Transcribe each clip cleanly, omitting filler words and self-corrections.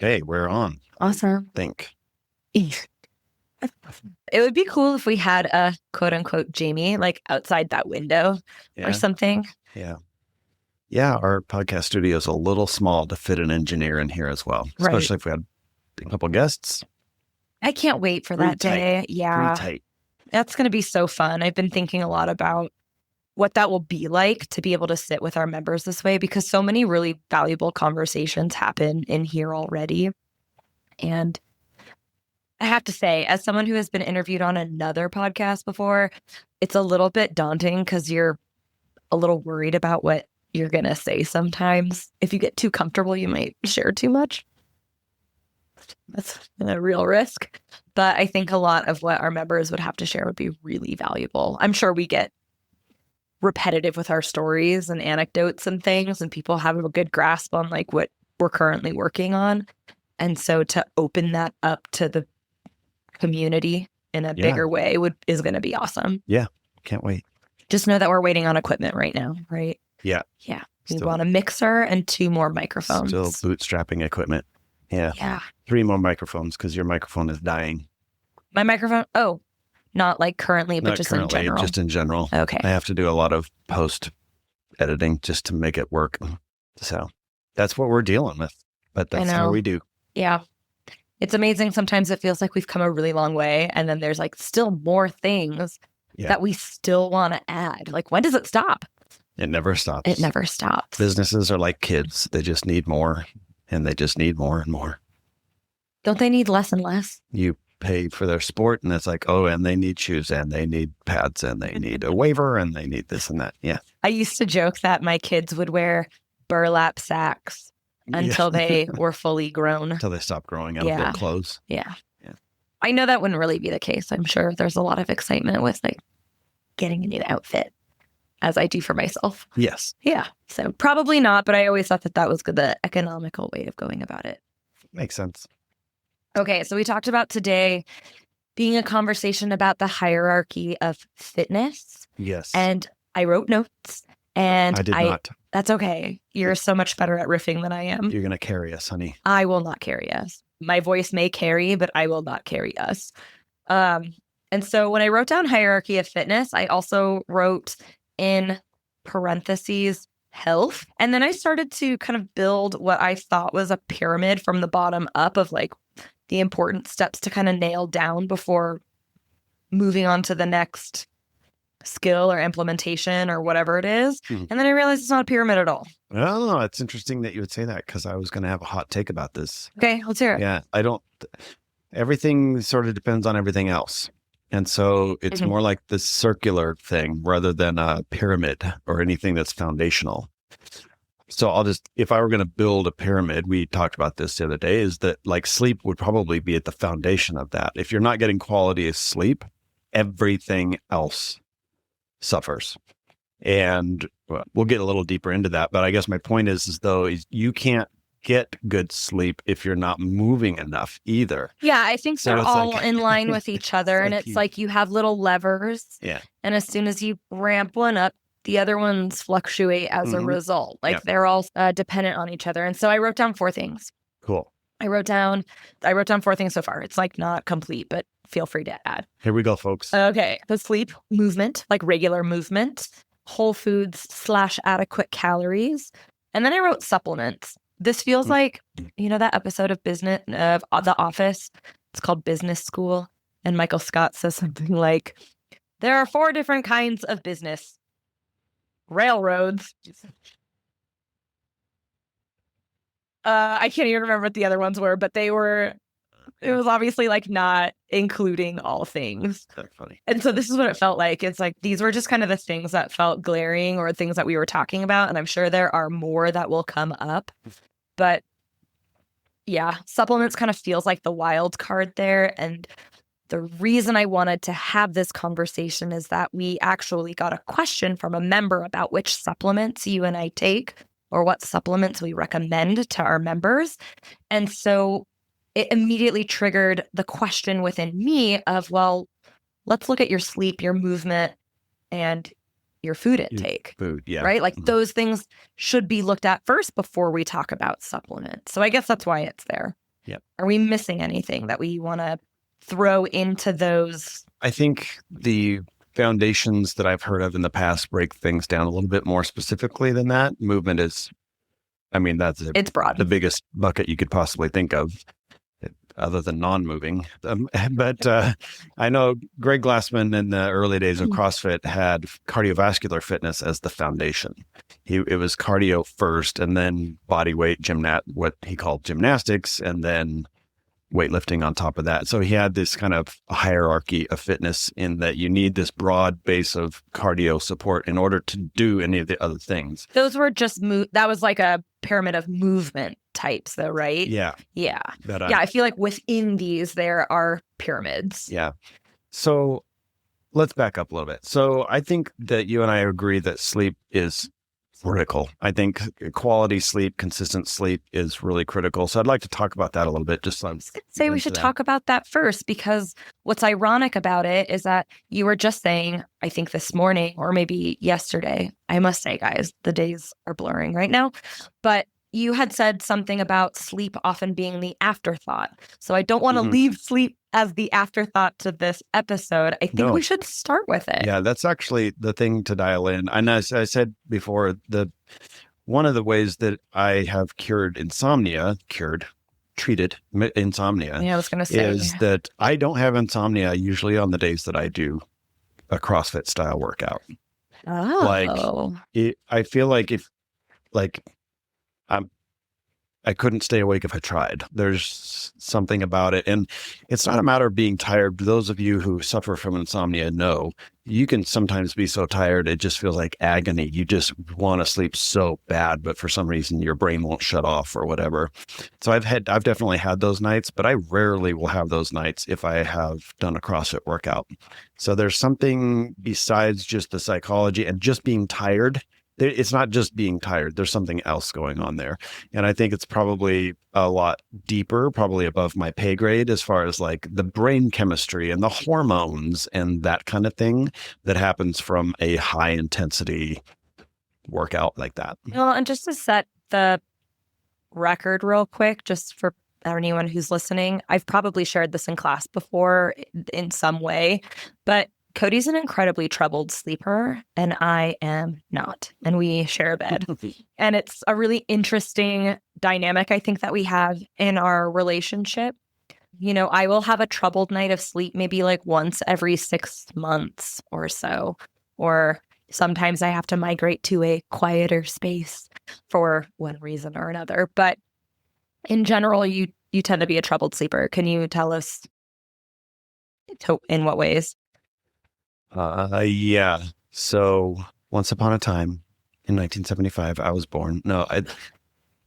Okay, we're on. Awesome. Think. It would be cool if we had a quote unquote Jamie like outside that window or something. Yeah. Yeah, our podcast studio is a little small to fit an engineer in here as well, Right. especially if we had a couple guests. I can't wait for that day. Yeah. Pretty tight. That's going to be so fun. I've been thinking a lot about what that will be like to be able to sit with our members this way, because so many really valuable conversations happen in here already. And I have to say, as someone who has been interviewed on another podcast before, it's a little bit daunting because you're a little worried about what you're going to say sometimes. If you get too comfortable, you might share too much. That's a real risk. But I think a lot of what our members would have to share would be really valuable. I'm sure we get repetitive with our stories and anecdotes and things, and people have a good grasp on like what we're currently working on. And so to open that up to the community in a bigger way is going to be awesome. Yeah. Can't wait. Just know that we're waiting on equipment right now, right? Yeah. Yeah. We want a mixer and 2 more microphones. Still bootstrapping equipment. Yeah. Yeah. 3 more microphones because your microphone is dying. My microphone? Oh, not like currently, but just in general. Just in general. Okay. I have to do a lot of post editing just to make it work. So that's what we're dealing with. But that's how we do. Yeah. It's amazing. Sometimes it feels like we've come a really long way, and then there's like still more things that we still want to add. Like, when does it stop? It never stops. It never stops. Businesses are like kids. They just need more, and they just need more and more. Don't they need less and less? You pay for their sport, and it's like, oh, and they need shoes, and they need pads, and they need a waiver, and they need this and that. Yeah. I used to joke that my kids would wear burlap sacks until they were fully grown. Until they stopped growing out of their clothes. Yeah. I know that wouldn't really be the case. I'm sure there's a lot of excitement with like getting a new outfit, as I do for myself. Yes. Yeah. So probably not, but I always thought that was the economical way of going about it. Makes sense. Okay. So we talked about today being a conversation about the hierarchy of fitness. Yes. And I wrote notes. And I did not. That's okay. You're so much better at riffing than I am. You're going to carry us, honey. I will not carry us. My voice may carry, but I will not carry us. And so when I wrote down hierarchy of fitness, I also wrote in parentheses health. And then I started to kind of build what I thought was a pyramid from the bottom up of like the important steps to kind of nail down before moving on to the next skill or implementation or whatever it is. And then I realized it's not a pyramid at all. Oh, it's interesting that you would say that, because I was going to have a hot take about this. Okay, let's hear it. Yeah, everything sort of depends on everything else. And so it's more like this circular thing rather than a pyramid or anything that's foundational. So if I were going to build a pyramid, we talked about this the other day, is that like sleep would probably be at the foundation of that. If you're not getting quality of sleep, everything else suffers. And we'll get a little deeper into that. But I guess my point is though, you can't get good sleep if you're not moving enough either. Yeah, I think they're all in line with each other. And it's like you have little levers. Yeah. And as soon as you ramp one up, the other ones fluctuate as a result. Like they're all dependent on each other. And so I wrote down 4 things. Cool. I wrote down 4 things so far. It's like not complete, but feel free to add. Here we go, folks. Okay. The sleep, movement, like regular movement, whole foods / adequate calories. And then I wrote supplements. This feels like, that episode of The Office. It's called Business School. And Michael Scott says something like, there are 4 different kinds of business. Railroads. I can't even remember what the other ones were, but it was obviously like not including all things. That's funny. And so this is what it felt like. It's like these were just kind of the things that felt glaring or things that we were talking about. And I'm sure there are more that will come up. But yeah, supplements kind of feels like the wild card there. And the reason I wanted to have this conversation is that we actually got a question from a member about which supplements you and I take or what supplements we recommend to our members. And so it immediately triggered the question within me of, well, let's look at your sleep, your movement, and your food intake. Food, yeah. Right? Like those things should be looked at first before we talk about supplements. So I guess that's why it's there. Yep. Are we missing anything that we want to throw into those? I think the foundations that I've heard of in the past break things down a little bit more specifically than that. Movement is, It's broad. the biggest bucket you could possibly think of, other than non-moving. But I know Greg Glassman in the early days of CrossFit had cardiovascular fitness as the foundation. It was cardio first, and then body weight, what he called gymnastics, and then weightlifting on top of that. So he had this kind of hierarchy of fitness in that you need this broad base of cardio support in order to do any of the other things. Those were just that was like a pyramid of movement types though, right? Yeah. Yeah. I feel like within these there are pyramids. Yeah. So let's back up a little bit. So I think that you and I agree that sleep is critical. I think quality sleep, consistent sleep is really critical. So I'd like to talk about that a little bit. Just say we should talk about that first, because what's ironic about it is that you were just saying, I think this morning or maybe yesterday, I must say, guys, the days are blurring right now, but you had said something about sleep often being the afterthought. So I don't want to leave sleep as the afterthought to this episode. I think we should start with it. Yeah, that's actually the thing to dial in. And as I said before, one of the ways that I have treated insomnia, Yeah, I was going to say is that I don't have insomnia usually on the days that I do a CrossFit style workout. Oh, I feel like I couldn't stay awake if I tried. There's something about it. And it's not a matter of being tired. Those of you who suffer from insomnia know you can sometimes be so tired, it just feels like agony. You just want to sleep so bad, but for some reason your brain won't shut off or whatever. So I've definitely had those nights, but I rarely will have those nights if I have done a CrossFit workout. So there's something besides just the psychology and just being tired. It's not just being tired. There's something else going on there. And I think it's probably a lot deeper, probably above my pay grade as far as like the brain chemistry and the hormones and that kind of thing that happens from a high intensity workout like that. Well, and just to set the record real quick, just for anyone who's listening, I've probably shared this in class before in some way, but Cody's an incredibly troubled sleeper, and I am not. And we share a bed. And it's a really interesting dynamic, I think, that we have in our relationship. You know, I will have a troubled night of sleep maybe like once every 6 months or so. Or sometimes I have to migrate to a quieter space for one reason or another. But in general, you tend to be a troubled sleeper. Can you tell us in what ways? Yeah. So once upon a time in 1975, I was born. No,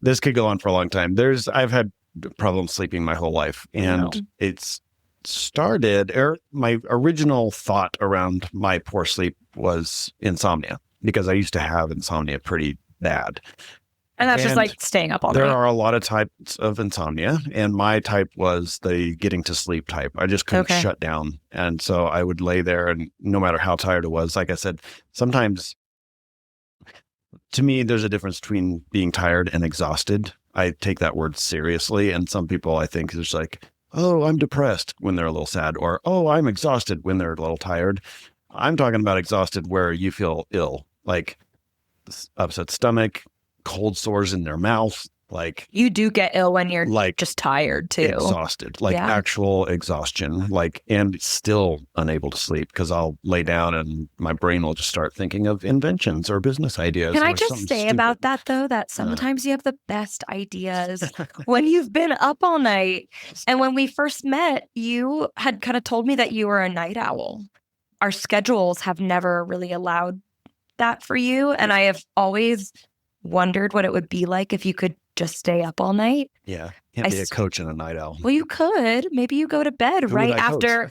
this could go on for a long time. I've had problems sleeping my whole life, and it's started, my original thought around my poor sleep was insomnia, because I used to have insomnia pretty bad. And that's just like staying up all night. There are a lot of types of insomnia, and my type was the getting to sleep type. I just couldn't shut down. And so I would lay there, and no matter how tired it was, like I said, sometimes to me, there's a difference between being tired and exhausted. I take that word seriously. And some people, I think, is like, oh, I'm depressed when they're a little sad, or, oh, I'm exhausted when they're a little tired. I'm talking about exhausted where you feel ill, like upset stomach, cold sores in their mouth. Like, you do get ill when you're like just tired too. Exhausted, like actual exhaustion, like, and still unable to sleep because I'll lay down and my brain will just start thinking of inventions or business ideas. Can I just say about that though, that sometimes you have the best ideas when you've been up all night. And when we first met, you had kind of told me that you were a night owl. Our schedules have never really allowed that for you. And I have always wondered what it would be like if you could just stay up all night. Yeah. Can't be a coach and a night owl. Well, you could. Maybe you go to bed right after.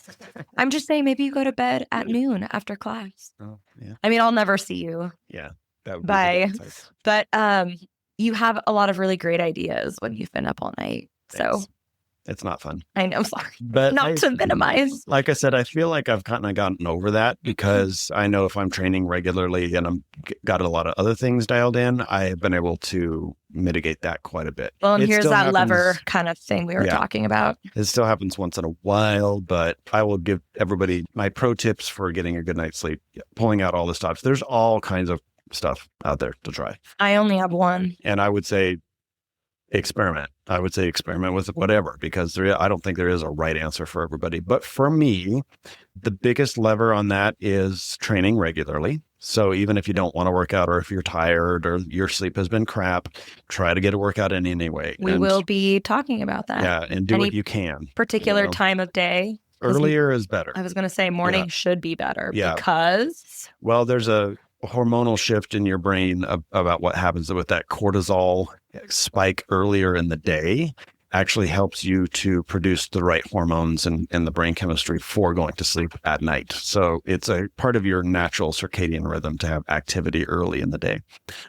I'm just saying, maybe you go to bed at noon after class. Oh, yeah. I mean, I'll never see you. Yeah. That would Bye. be good. But you have a lot of really great ideas when you've been up all night. Thanks. So It's not fun. I know, sorry. But Not to minimize. like I said, I feel like I've kind of gotten over that because I know if I'm training regularly and I'm got a lot of other things dialed in, I have been able to mitigate that quite a bit. Well, and It here's still that happens- lever kind of thing we were talking about. It still happens once in a while, but I will give everybody my pro tips for getting a good night's sleep, pulling out all the stops. There's all kinds of stuff out there to try. I only have one. And I would say experiment. I would say experiment with whatever, because I don't think there is a right answer for everybody. But for me, the biggest lever on that is training regularly. So even if you don't want to work out, or if you're tired or your sleep has been crap, try to get a workout in anyway. We will be talking about that. Yeah, and do Any what you can. Particular time of day. Earlier is better. I was going to say morning should be better because... Well, there's a hormonal shift in your brain about what happens with that cortisol spike earlier in the day actually helps you to produce the right hormones and the brain chemistry for going to sleep at night. So it's a part of your natural circadian rhythm to have activity early in the day.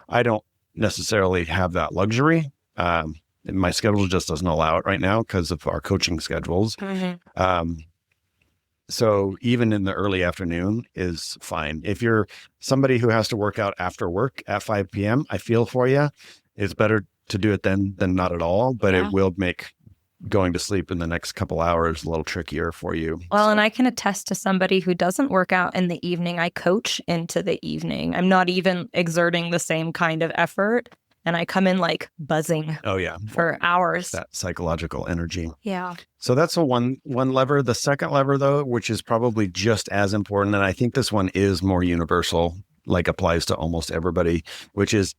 I don't necessarily have that luxury. My schedule just doesn't allow it right now because of our coaching schedules. So even in the early afternoon is fine. If you're somebody who has to work out after work at 5 p.m., I feel for you. It's better to do it then than not at all, but it will make going to sleep in the next couple hours a little trickier for you. Well, and I can attest to somebody who doesn't work out in the evening. I coach into the evening. I'm not even exerting the same kind of effort. And I come in like buzzing for hours. That psychological energy. Yeah. So that's one lever. The second lever, though, which is probably just as important, and I think this one is more universal, like applies to almost everybody, which is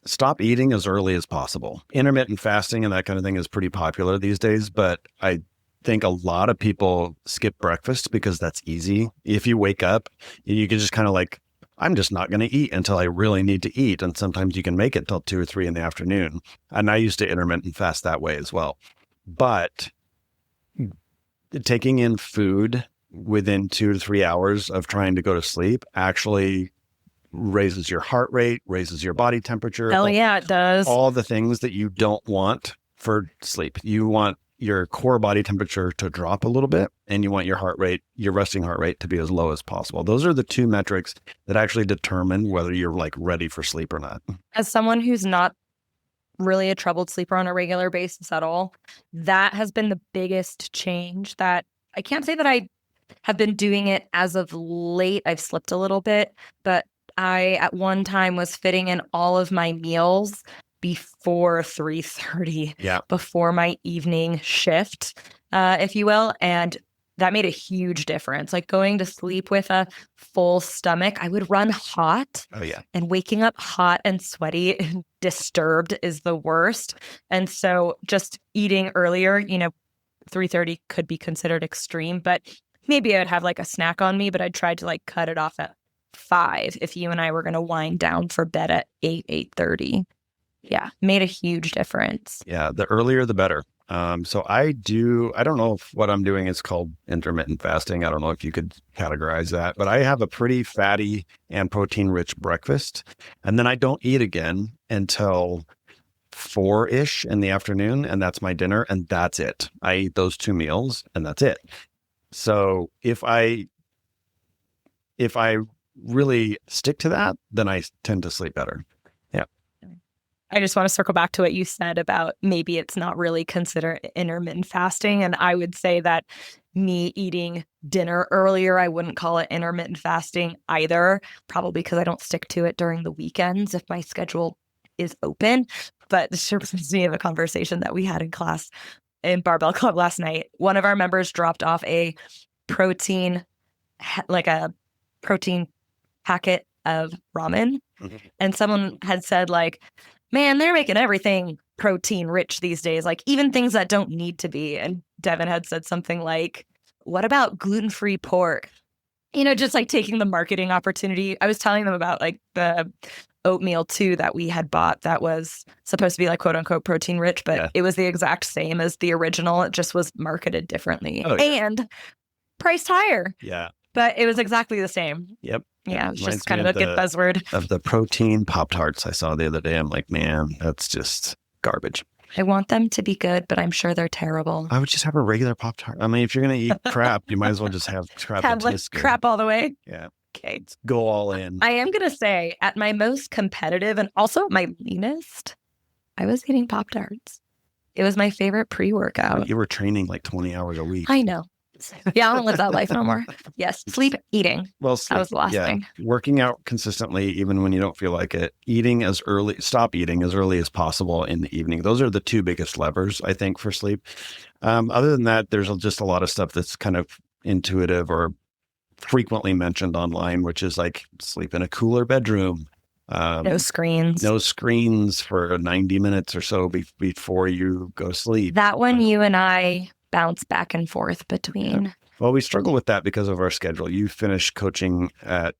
stop eating as early as possible. Intermittent fasting and that kind of thing is pretty popular these days, but I think a lot of people skip breakfast because that's easy. If you wake up, you can just kind of like, I'm just not going to eat until I really need to eat. And sometimes you can make it till 2 or 3 in the afternoon. And I used to intermittent fast that way as well. But taking in food within 2 to 3 hours of trying to go to sleep actually raises your heart rate, raises your body temperature. Hell yeah, it does. All the things that you don't want for sleep. You want your core body temperature to drop a little bit, and you want your heart rate, your resting heart rate, to be as low as possible. Those are the two metrics that actually determine whether you're like ready for sleep or not. As someone who's not really a troubled sleeper on a regular basis at all, that has been the biggest change. That I can't say that I have been doing it as of late. I've slipped a little bit, but I at one time was fitting in all of my meals before 3:30, before my evening shift, if you will. And that made a huge difference. Like going to sleep with a full stomach, I would run hot. And waking up hot and sweaty and disturbed is the worst. And so just eating earlier, 3:30 could be considered extreme, but maybe I'd have like a snack on me, but I'd try to like cut it off at 5 if you and I were going to wind down for bed at 8:30. Yeah, made a huge difference. Yeah, the earlier the better. So I don't know if what I'm doing is called intermittent fasting. I don't know if you could categorize that, but I have a pretty fatty and protein-rich breakfast. And then I don't eat again until 4-ish in the afternoon, and that's my dinner, and that's it. I eat those 2 meals, and that's it. So if I really stick to that, then I tend to sleep better. Yeah. I just want to circle back to what you said about maybe it's not really considered intermittent fasting. And I would say that me eating dinner earlier, I wouldn't call it intermittent fasting either, probably because I don't stick to it during the weekends if my schedule is open. But this reminds me of a conversation that we had in class in Barbell Club last night. One of our members dropped off a protein packet of ramen. And someone had said like, man, they're making everything protein rich these days, like even things that don't need to be. And Devin had said something like, what about gluten-free pork? Just like taking the marketing opportunity. I was telling them about like the oatmeal too that we had bought that was supposed to be like quote unquote protein rich, but it was the exact same as the original. It just was marketed differently and priced higher. Yeah. But it was exactly the same. Yep. Yeah, it's just kind of a good buzzword. Of the protein Pop-Tarts I saw the other day, I'm like, man, that's just garbage. I want them to be good, but I'm sure they're terrible. I would just have a regular Pop-Tart. I mean, if you're going to eat crap, you might as well just have crap. Have like crap all the way. Yeah. Okay. Let's go all in. I am going to say at my most competitive and also at my leanest, I was eating Pop-Tarts. It was my favorite pre-workout. You were training like 20 hours a week. I know. Yeah, I don't live that life no more. Yes. Sleep, eating. Well, that was the last thing. Working out consistently, even when you don't feel like it. Stop eating as early as possible in the evening. Those are the two biggest levers, I think, for sleep. Other than that, there's just a lot of stuff that's kind of intuitive or frequently mentioned online, which is like sleep in a cooler bedroom. No screens. No screens for 90 minutes or so before you go to sleep. That one you and I bounce back and forth between. Yeah. Well, we struggle with that because of our schedule. You finish coaching at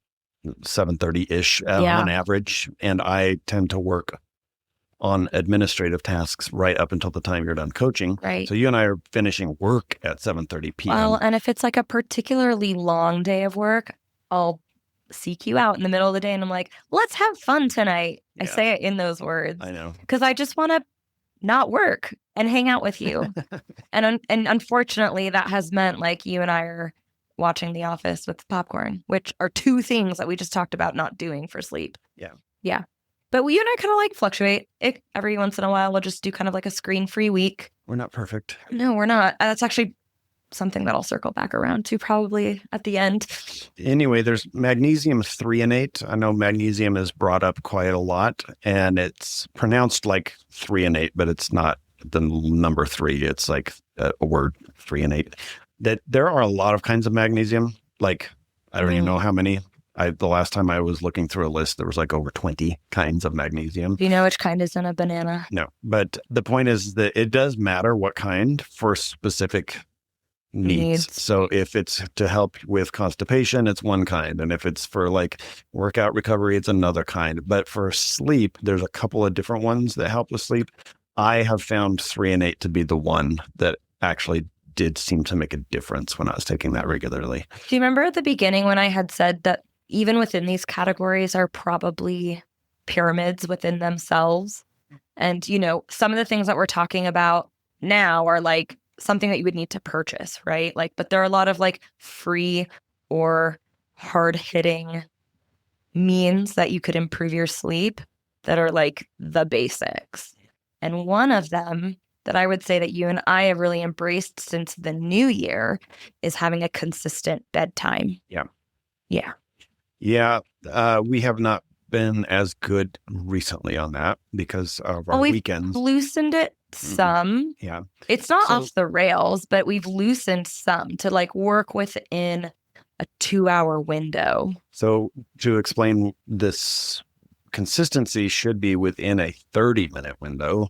7:30-ish on average, and I tend to work on administrative tasks right up until the time you're done coaching. Right. So you and I are finishing work at 7:30 p.m. Well, and if it's like a particularly long day of work, I'll seek you out in the middle of the day and I'm like, let's have fun tonight. Yeah. I say it in those words. I know. Because I just want to not work and hang out with you. and unfortunately, that has meant like you and I are watching The Office with popcorn, which are two things that we just talked about not doing for sleep. Yeah. Yeah. But we and I kind of like fluctuate. Every once in a while, we'll just do kind of like a screen-free week. We're not perfect. No, we're not. That's actually something that I'll circle back around to probably at the end. Anyway, there's magnesium threonate. I know magnesium is brought up quite a lot, and it's pronounced like threonate, but it's not the number 3. It's like a word, threonate. That there are a lot of kinds of magnesium. Like, I don't even know how many. The last time I was looking through a list, there was like over 20 kinds of magnesium. Do you know which kind is in a banana? No, but the point is that it does matter what kind for specific needs. So if it's to help with constipation, it's one kind. And if it's for like workout recovery, it's another kind. But for sleep, there's a couple of different ones that help with sleep. I have found threonate to be the one that actually did seem to make a difference when I was taking that regularly. Do you remember at the beginning when I had said that even within these categories are probably pyramids within themselves? And, you know, some of the things that we're talking about now are like something that you would need to purchase, right? Like, but there are a lot of like free or hard-hitting means that you could improve your sleep that are like the basics. And one of them that I would say that you and I have really embraced since the new year is having a consistent bedtime. Yeah. Yeah. Yeah. We have not been as good recently on that because of our weekends. Loosened it some. Yeah. It's not off the rails, but we've loosened some to like work within a 2-hour window. So to explain, this consistency should be within a 30-minute window.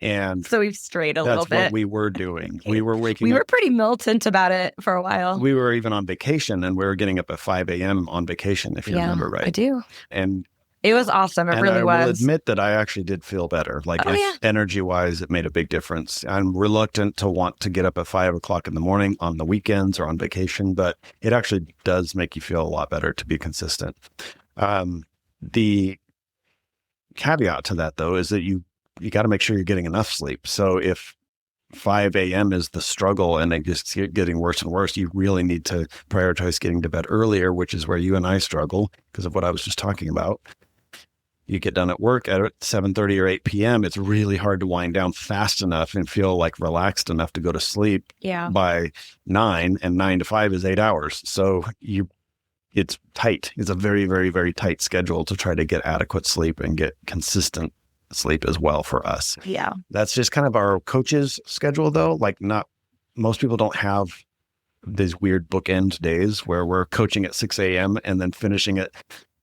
And so we've strayed a little bit. That's what we were doing. We were waking up. We were pretty militant about it for a while. We were even on vacation, and we were getting up at 5 a.m. on vacation, if you remember right. I do. And it was awesome. It really was. I will admit that I actually did feel better. Like energy-wise, it made a big difference. I'm reluctant to want to get up at 5 o'clock in the morning on the weekends or on vacation, but it actually does make you feel a lot better to be consistent. The caveat to that, though, is that you got to make sure you're getting enough sleep. So if 5 a.m. is the struggle and it just getting worse and worse, you really need to prioritize getting to bed earlier, which is where you and I struggle because of what I was just talking about. You get done at work at 7:30 or 8 p.m., it's really hard to wind down fast enough and feel like relaxed enough to go to sleep by 9, and 9 to 5 is 8 hours. So it's tight. It's a very, very, very tight schedule to try to get adequate sleep and get consistent sleep as well for us. Yeah. That's just kind of our coach's schedule, though. Like, not most people don't have these weird bookend days where we're coaching at 6 a.m. and then finishing at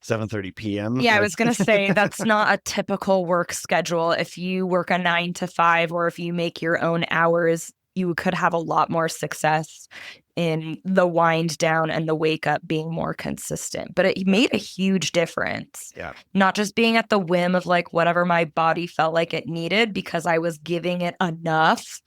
7:30 p.m. Yeah, I was going to say that's not a typical work schedule. If you work a 9 to 5 or if you make your own hours, you could have a lot more success in the wind down and the wake up being more consistent. But it made a huge difference. Yeah. Not just being at the whim of like whatever my body felt like it needed, because I was giving it enough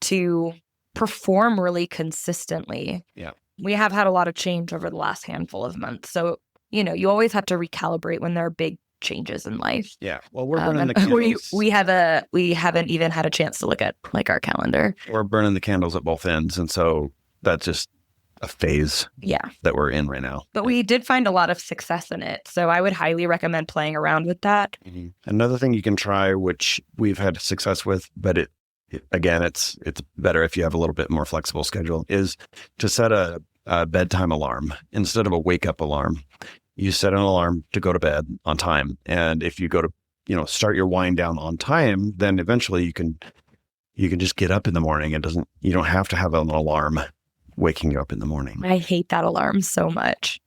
to perform really consistently. Yeah. We have had a lot of change over the last handful of months. So, you know, you always have to recalibrate when there are big changes in life. Yeah. Well, we're burning the candles. We haven't even had a chance to look at like our calendar. We're burning the candles at both ends. And so that's just a phase that we're in right now. But we did find a lot of success in it. So I would highly recommend playing around with that. Mm-hmm. Another thing you can try, which we've had success with, but again, it's better if you have a little bit more flexible schedule, is to set a bedtime alarm instead of a wake up alarm. You set an alarm to go to bed on time. And if you go to, start your wind down on time, then eventually you can just get up in the morning. You don't have to have an alarm waking you up in the morning. I hate that alarm so much.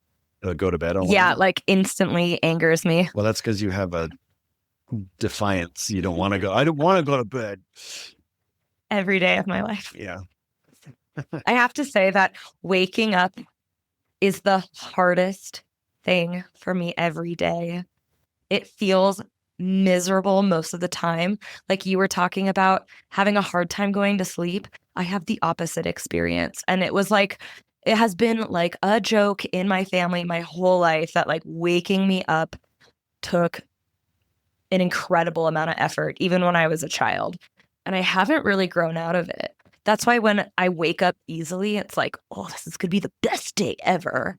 Go to bed alarm? Yeah, like instantly angers me. Well, that's because you have a defiance. You don't want to go. I don't want to go to bed. Every day of my life. Yeah. I have to say that waking up is the hardest thing for me every day. It feels miserable most of the time. Like you were talking about having a hard time going to sleep. I have the opposite experience. And it has been like a joke in my family my whole life that like waking me up took an incredible amount of effort, even when I was a child. And I haven't really grown out of it. That's why when I wake up easily, it's like, oh, this could be the best day ever.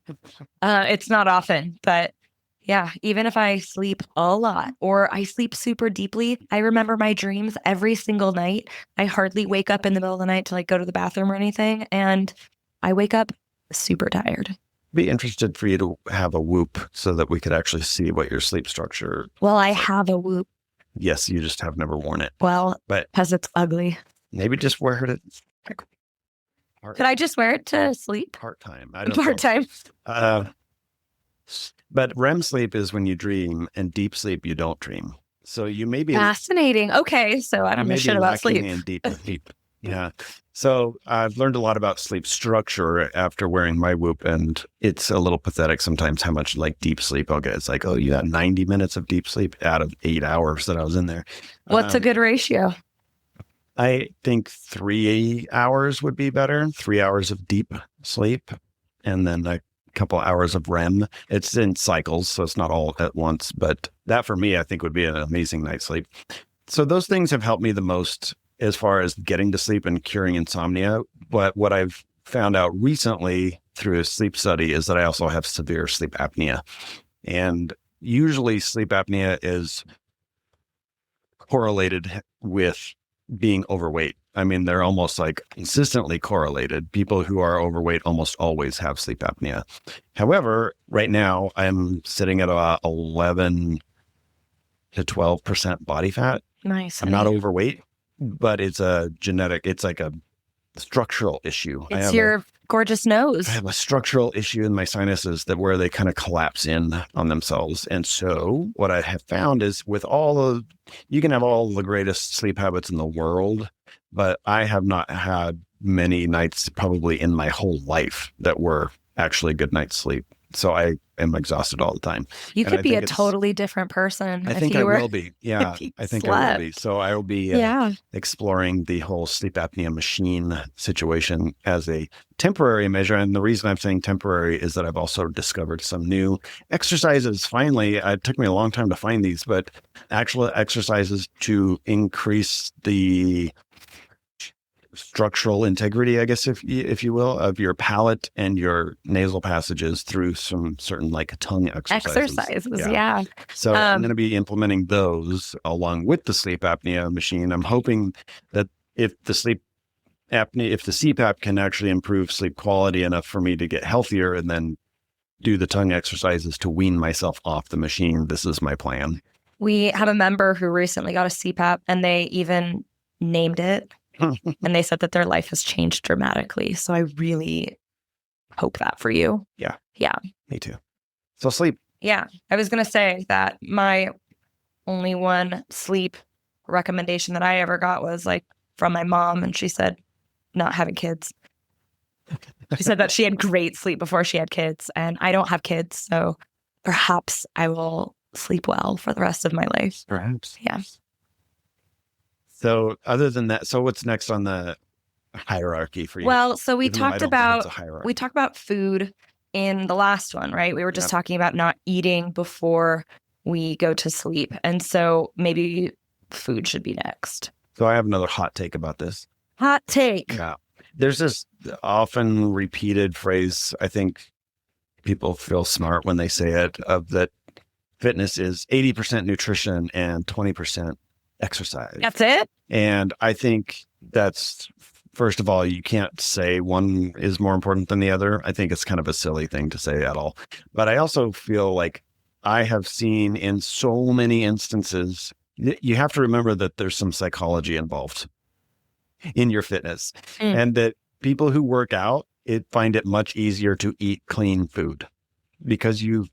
It's not often, but yeah, even if I sleep a lot or I sleep super deeply, I remember my dreams every single night. I hardly wake up in the middle of the night to like go to the bathroom or anything. And I wake up super tired. Be interested for you to have a Whoop so that we could actually see what your sleep structure. Well, I have a Whoop. Yes, you just have never worn it. Well, because it's ugly. Maybe just wear it. Could I just wear it to sleep? Part-time. Part-time. But REM sleep is when you dream, and deep sleep you don't dream. So you may be fascinating. Okay, so I don't know shit about sleep. In deep sleep. Yeah. So I've learned a lot about sleep structure after wearing my Whoop, and it's a little pathetic sometimes how much like deep sleep I'll get. It's like, oh, you got 90 minutes of deep sleep out of 8 hours that I was in there. What's a good ratio? I think 3 hours would be better. 3 hours of deep sleep, and then a couple hours of REM. It's in cycles, so it's not all at once. But that for me, I think would be an amazing night's sleep. So those things have helped me the most as far as getting to sleep and curing insomnia. But what I've found out recently through a sleep study is that I also have severe sleep apnea. And usually sleep apnea is correlated with being overweight. I mean, they're almost like consistently correlated. People who are overweight almost always have sleep apnea. However, right now I'm sitting at 11 to 12% body fat. Nice. I'm not overweight, but it's like a structural issue. It's your gorgeous nose. I have a structural issue in my sinuses where they kind of collapse in on themselves. And so what I have found is you can have all the greatest sleep habits in the world, but I have not had many nights probably in my whole life that were actually good night's sleep. So I am exhausted all the time. You could be a totally different person. I think I will be. Yeah, I think I will be. So I will be exploring the whole sleep apnea machine situation as a temporary measure. And the reason I'm saying temporary is that I've also discovered some new exercises. Finally, it took me a long time to find these, but actual exercises to increase the structural integrity, I guess, if you will, of your palate and your nasal passages through some certain like tongue exercises. Yeah. So I'm going to be implementing those along with the sleep apnea machine. I'm hoping that if the CPAP can actually improve sleep quality enough for me to get healthier and then do the tongue exercises to wean myself off the machine, this is my plan. We have a member who recently got a CPAP and they even named it. And they said that their life has changed dramatically. So I really hope that for you. Yeah. Yeah. Me too. So sleep. Yeah. I was going to say that my only one sleep recommendation that I ever got was like from my mom. And she said, not having kids. She said that she had great sleep before she had kids. And I don't have kids. So perhaps I will sleep well for the rest of my life. Perhaps. Yeah. So other than that, so what's next on the hierarchy for you? Well, so we talked about food in the last one, right? We were just talking about not eating before we go to sleep. And so maybe food should be next. So I have another hot take about this. Hot take. Yeah. There's this often repeated phrase, I think people feel smart when they say it, of that fitness is 80% nutrition and 20% exercise. That's it? And I think that's, first of all, you can't say one is more important than the other. I think it's kind of a silly thing to say at all. But I also feel like I have seen in so many instances, you have to remember that there's some psychology involved in your fitness, and that people who work out find it much easier to eat clean food because you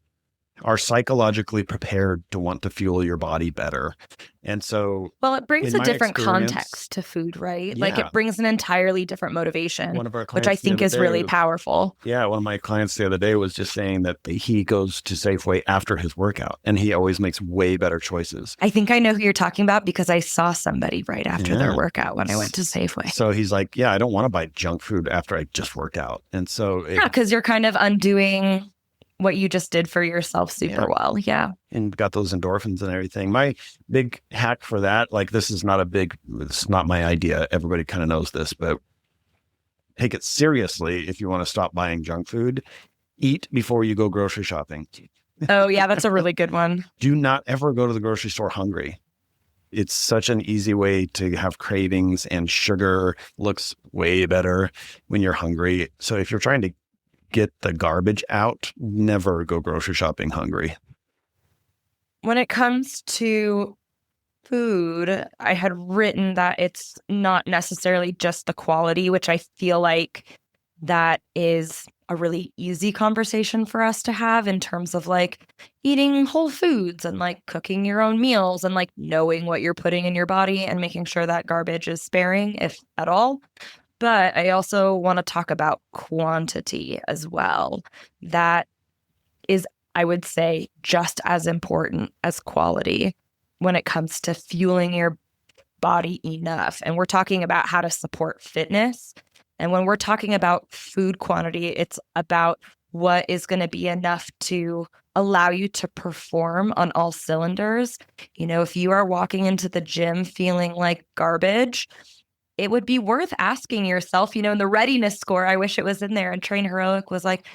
are psychologically prepared to want to fuel your body better. And so, well, it brings a different context to food, right? Yeah. Like it brings an entirely different motivation, One of our which I think is really powerful. Yeah. One of my clients the other day was just saying that he goes to Safeway after his workout and he always makes way better choices. I think I know who you're talking about because I saw somebody right after their workout when I went to Safeway. So he's like, yeah, I don't want to buy junk food after I just worked out. And so, because you're kind of undoing what you just did for yourself super well. Yeah. And got those endorphins and everything. My big hack for that, like it's not my idea. Everybody kind of knows this, but take it seriously. If you want to stop buying junk food, eat before you go grocery shopping. Oh yeah. That's a really good one. Do not ever go to the grocery store hungry. It's such an easy way to have cravings, and sugar looks way better when you're hungry. So if you're trying to get the garbage out, never go grocery shopping hungry. When it comes to food, I had written that it's not necessarily just the quality, which I feel like that is a really easy conversation for us to have in terms of like eating whole foods and like cooking your own meals and like knowing what you're putting in your body and making sure that garbage is sparing, if at all. But I also want to talk about quantity as well. That is, I would say, just as important as quality when it comes to fueling your body enough. And we're talking about how to support fitness. And when we're talking about food quantity, it's about what is going to be enough to allow you to perform on all cylinders. You know, if you are walking into the gym feeling like garbage, it would be worth asking yourself, you know, in the readiness score, I wish it was in there. And Train Heroic was like,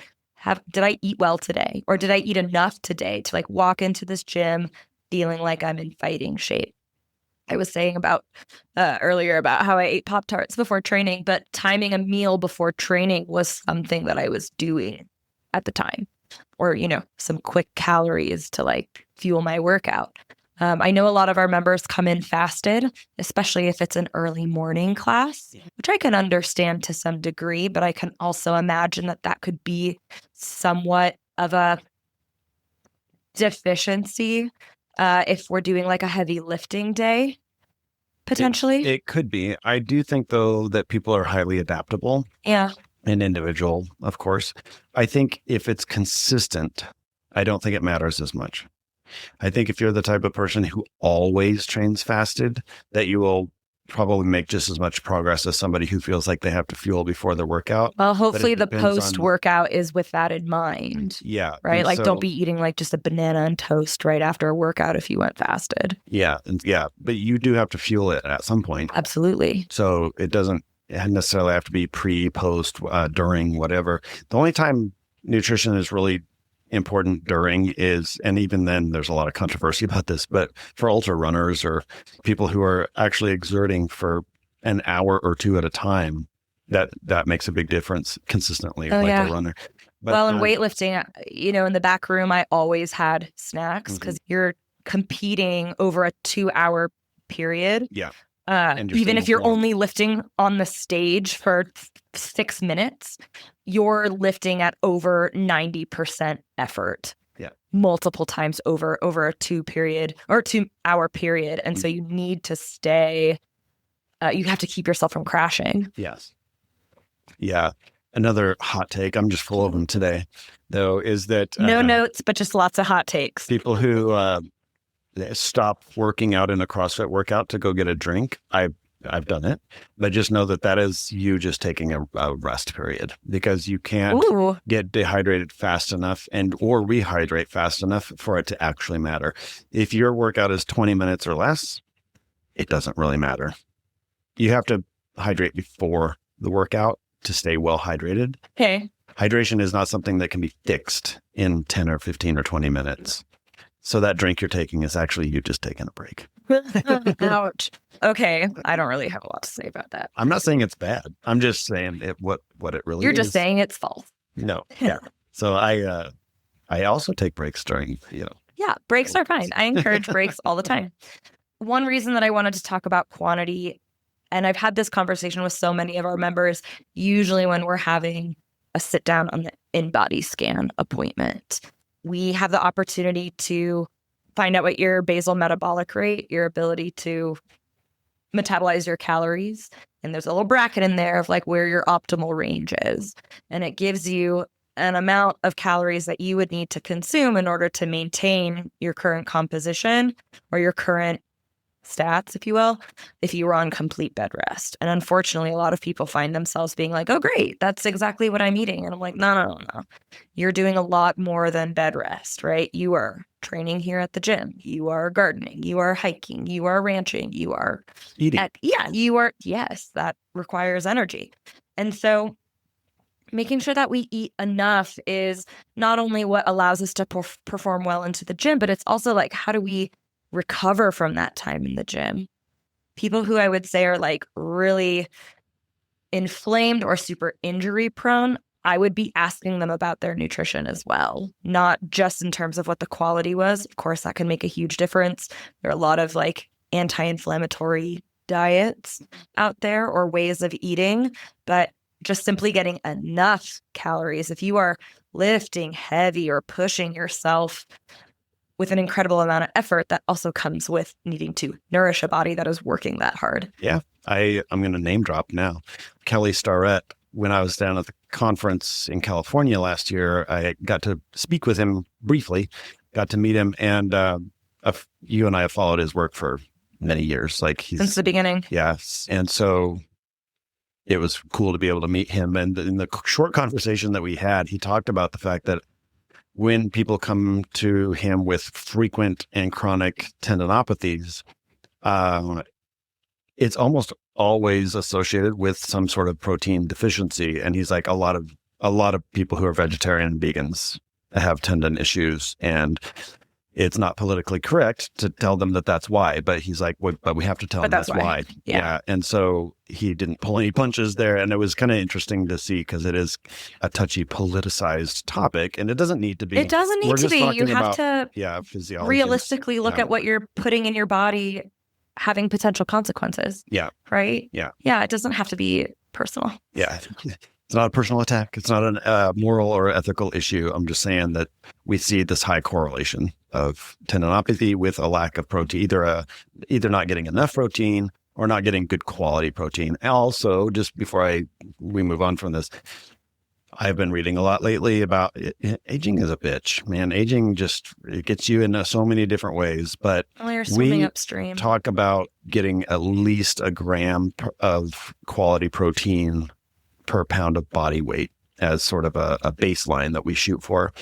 did I eat well today? Or did I eat enough today to like walk into this gym feeling like I'm in fighting shape? I was saying about earlier about how I ate Pop-Tarts before training, but timing a meal before training was something that I was doing at the time. Or, you know, some quick calories to like fuel my workout. I know a lot of our members come in fasted, especially if it's an early morning class, which I can understand to some degree, but I can also imagine that that could be somewhat of a deficiency if we're doing like a heavy lifting day, potentially. It could be. I do think, though, that people are highly adaptable. Yeah. And individual, of course. I think if it's consistent, I don't think it matters as much. I think if you're the type of person who always trains fasted, that you will probably make just as much progress as somebody who feels like they have to fuel before their workout. Well, hopefully the post-workout is with that in mind. Yeah. Right? Like, don't be eating like just a banana and toast right after a workout if you went fasted. Yeah. Yeah. But you do have to fuel it at some point. Absolutely. So it doesn't necessarily have to be pre, post, during, whatever. The only time nutrition is really important during is, and even then there's a lot of controversy about this, but for ultra runners or people who are actually exerting for an hour or two at a time, that makes a big difference consistently, a runner. But, well, in weightlifting, you know, in the back room, I always had snacks because you're competing over a 2-hour period. Yeah. Even if you're only lifting on the stage for 6 minutes, you're lifting at over 90% effort. Yeah. Multiple times over a 2-hour period. And so you need to stay, you have to keep yourself from crashing. Yes. Yeah. Another hot take, I'm just full of them today, though, is that no notes, but just lots of hot takes. People who stop working out in a CrossFit workout to go get a drink, I I've done it, but just know that that is you just taking a rest period, because you can't get dehydrated fast enough or rehydrate fast enough for it to actually matter. If your workout is 20 minutes or less, it doesn't really matter. You have to hydrate before the workout to stay well hydrated. Okay. Hydration is not something that can be fixed in 10 or 15 or 20 minutes. So that drink you're taking is actually you just taking a break. Ouch. Okay. I don't really have a lot to say about that. I'm not saying it's bad. I'm just saying what it really is. You're just saying it's false. No. Yeah. So I also take breaks during, Yeah, breaks are fine. I encourage breaks all the time. One reason that I wanted to talk about quantity, and I've had this conversation with so many of our members, usually when we're having a sit down on the in-body scan appointment, we have the opportunity to find out what your basal metabolic rate, your ability to metabolize your calories. And there's a little bracket in there of like where your optimal range is. And it gives you an amount of calories that you would need to consume in order to maintain your current composition or your current stats, if you will, if you were on complete bed rest. And unfortunately, a lot of people find themselves being like, oh, great, that's exactly what I'm eating. And I'm like, no. You're doing a lot more than bed rest, right? You are training here at the gym. You are gardening. You are hiking. You are ranching. You are eating. Yes, that requires energy. And so making sure that we eat enough is not only what allows us to perform well into the gym, but it's also like, how do we recover from that time in the gym? People who I would say are like really inflamed or super injury prone, I would be asking them about their nutrition as well, not just in terms of what the quality was. Of course, that can make a huge difference. There are a lot of like anti-inflammatory diets out there or ways of eating, but just simply getting enough calories. If you are lifting heavy or pushing yourself with an incredible amount of effort, that also comes with needing to nourish a body that is working that hard. Yeah. I'm going to name drop now. Kelly Starrett, when I was down at the conference in California last year, I got to speak with him briefly, got to meet him. And you and I have followed his work for many years. Since the beginning. Yes. And so it was cool to be able to meet him. And in the short conversation that we had, he talked about the fact that when people come to him with frequent and chronic tendinopathies, it's almost always associated with some sort of protein deficiency. And he's like, a lot of people who are vegetarian and vegans have tendon issues, and it's not politically correct to tell them that that's why. But he's like, but we have to tell them that's why. Yeah. And so he didn't pull any punches there. And it was kind of interesting to see, because it is a touchy, politicized topic, and it doesn't need to be. It doesn't need to be. You have to physiology, realistically look at what you're putting in your body having potential consequences. Yeah. Right? Yeah. Yeah. It doesn't have to be personal. Yeah. It's not a personal attack. It's not a moral or ethical issue. I'm just saying that we see this high correlation of tendinopathy with a lack of protein, either not getting enough protein or not getting good quality protein. Also, just before we move on from this, I've been reading a lot lately about aging is a bitch, man. Aging it gets you in so many different ways. But you're swimming upstream. Talk about getting at least a gram of quality protein per pound of body weight as sort of a baseline that we shoot for.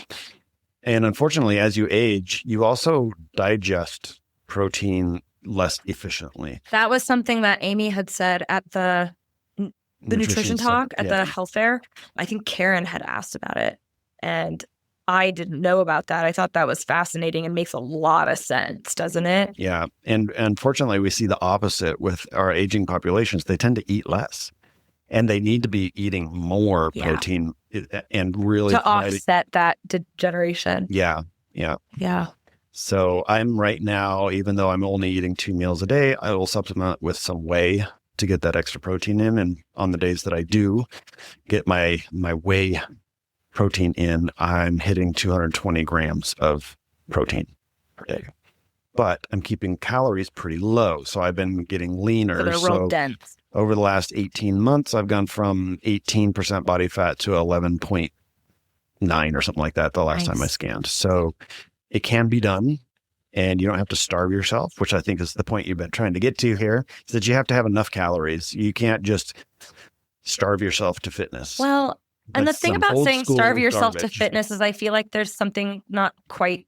And unfortunately, as you age, you also digest protein less efficiently. That was something that Amy had said at the nutrition talk at the health fair. I think Karen had asked about it, and I didn't know about that. I thought that was fascinating and makes a lot of sense, doesn't it? Yeah. And unfortunately, we see the opposite with our aging populations. They tend to eat less, and they need to be eating more protein and really to offset that degeneration. Yeah. So I'm right now, even though I'm only eating 2 meals a day, I will supplement with some whey to get that extra protein in. And on the days that I do get my whey protein in, I'm hitting 220 grams of protein per day. But I'm keeping calories pretty low. So I've been getting leaner. So they're real dense. Over the last 18 months, I've gone from 18% body fat to 11.9 or something like that the last time I scanned. So it can be done. and you don't have to starve yourself, which I think is the point you've been trying to get to here, is that you have to have enough calories. You can't just starve yourself to fitness. Well, and the thing about saying starve yourself to garbage. fitness is I feel like there's something not quite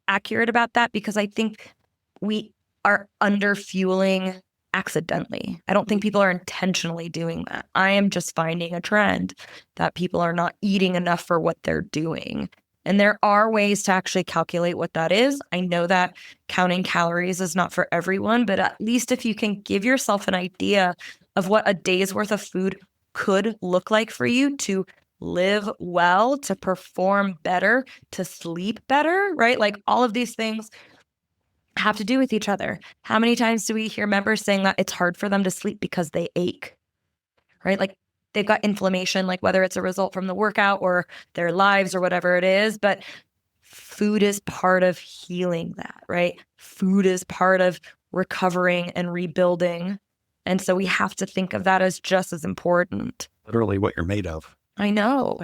accurate about that, because I think we are under fueling accidentally. I don't think people are intentionally doing that. I am just finding a trend that people are not eating enough for what they're doing. And there are ways to actually calculate what that is. I know that counting calories is not for everyone, but at least if you can give yourself an idea of what a day's worth of food could look like for you to live well, to perform better, to sleep better, right? Like all of these things have to do with each other. How many times do we hear members saying that it's hard for them to sleep because they ache, right? Like they've got inflammation, like whether it's a result from the workout or their lives or whatever it is, but food is part of healing that, right? Food is part of recovering and rebuilding. And so we have to think of that as just as important. Literally what you're made of. I know.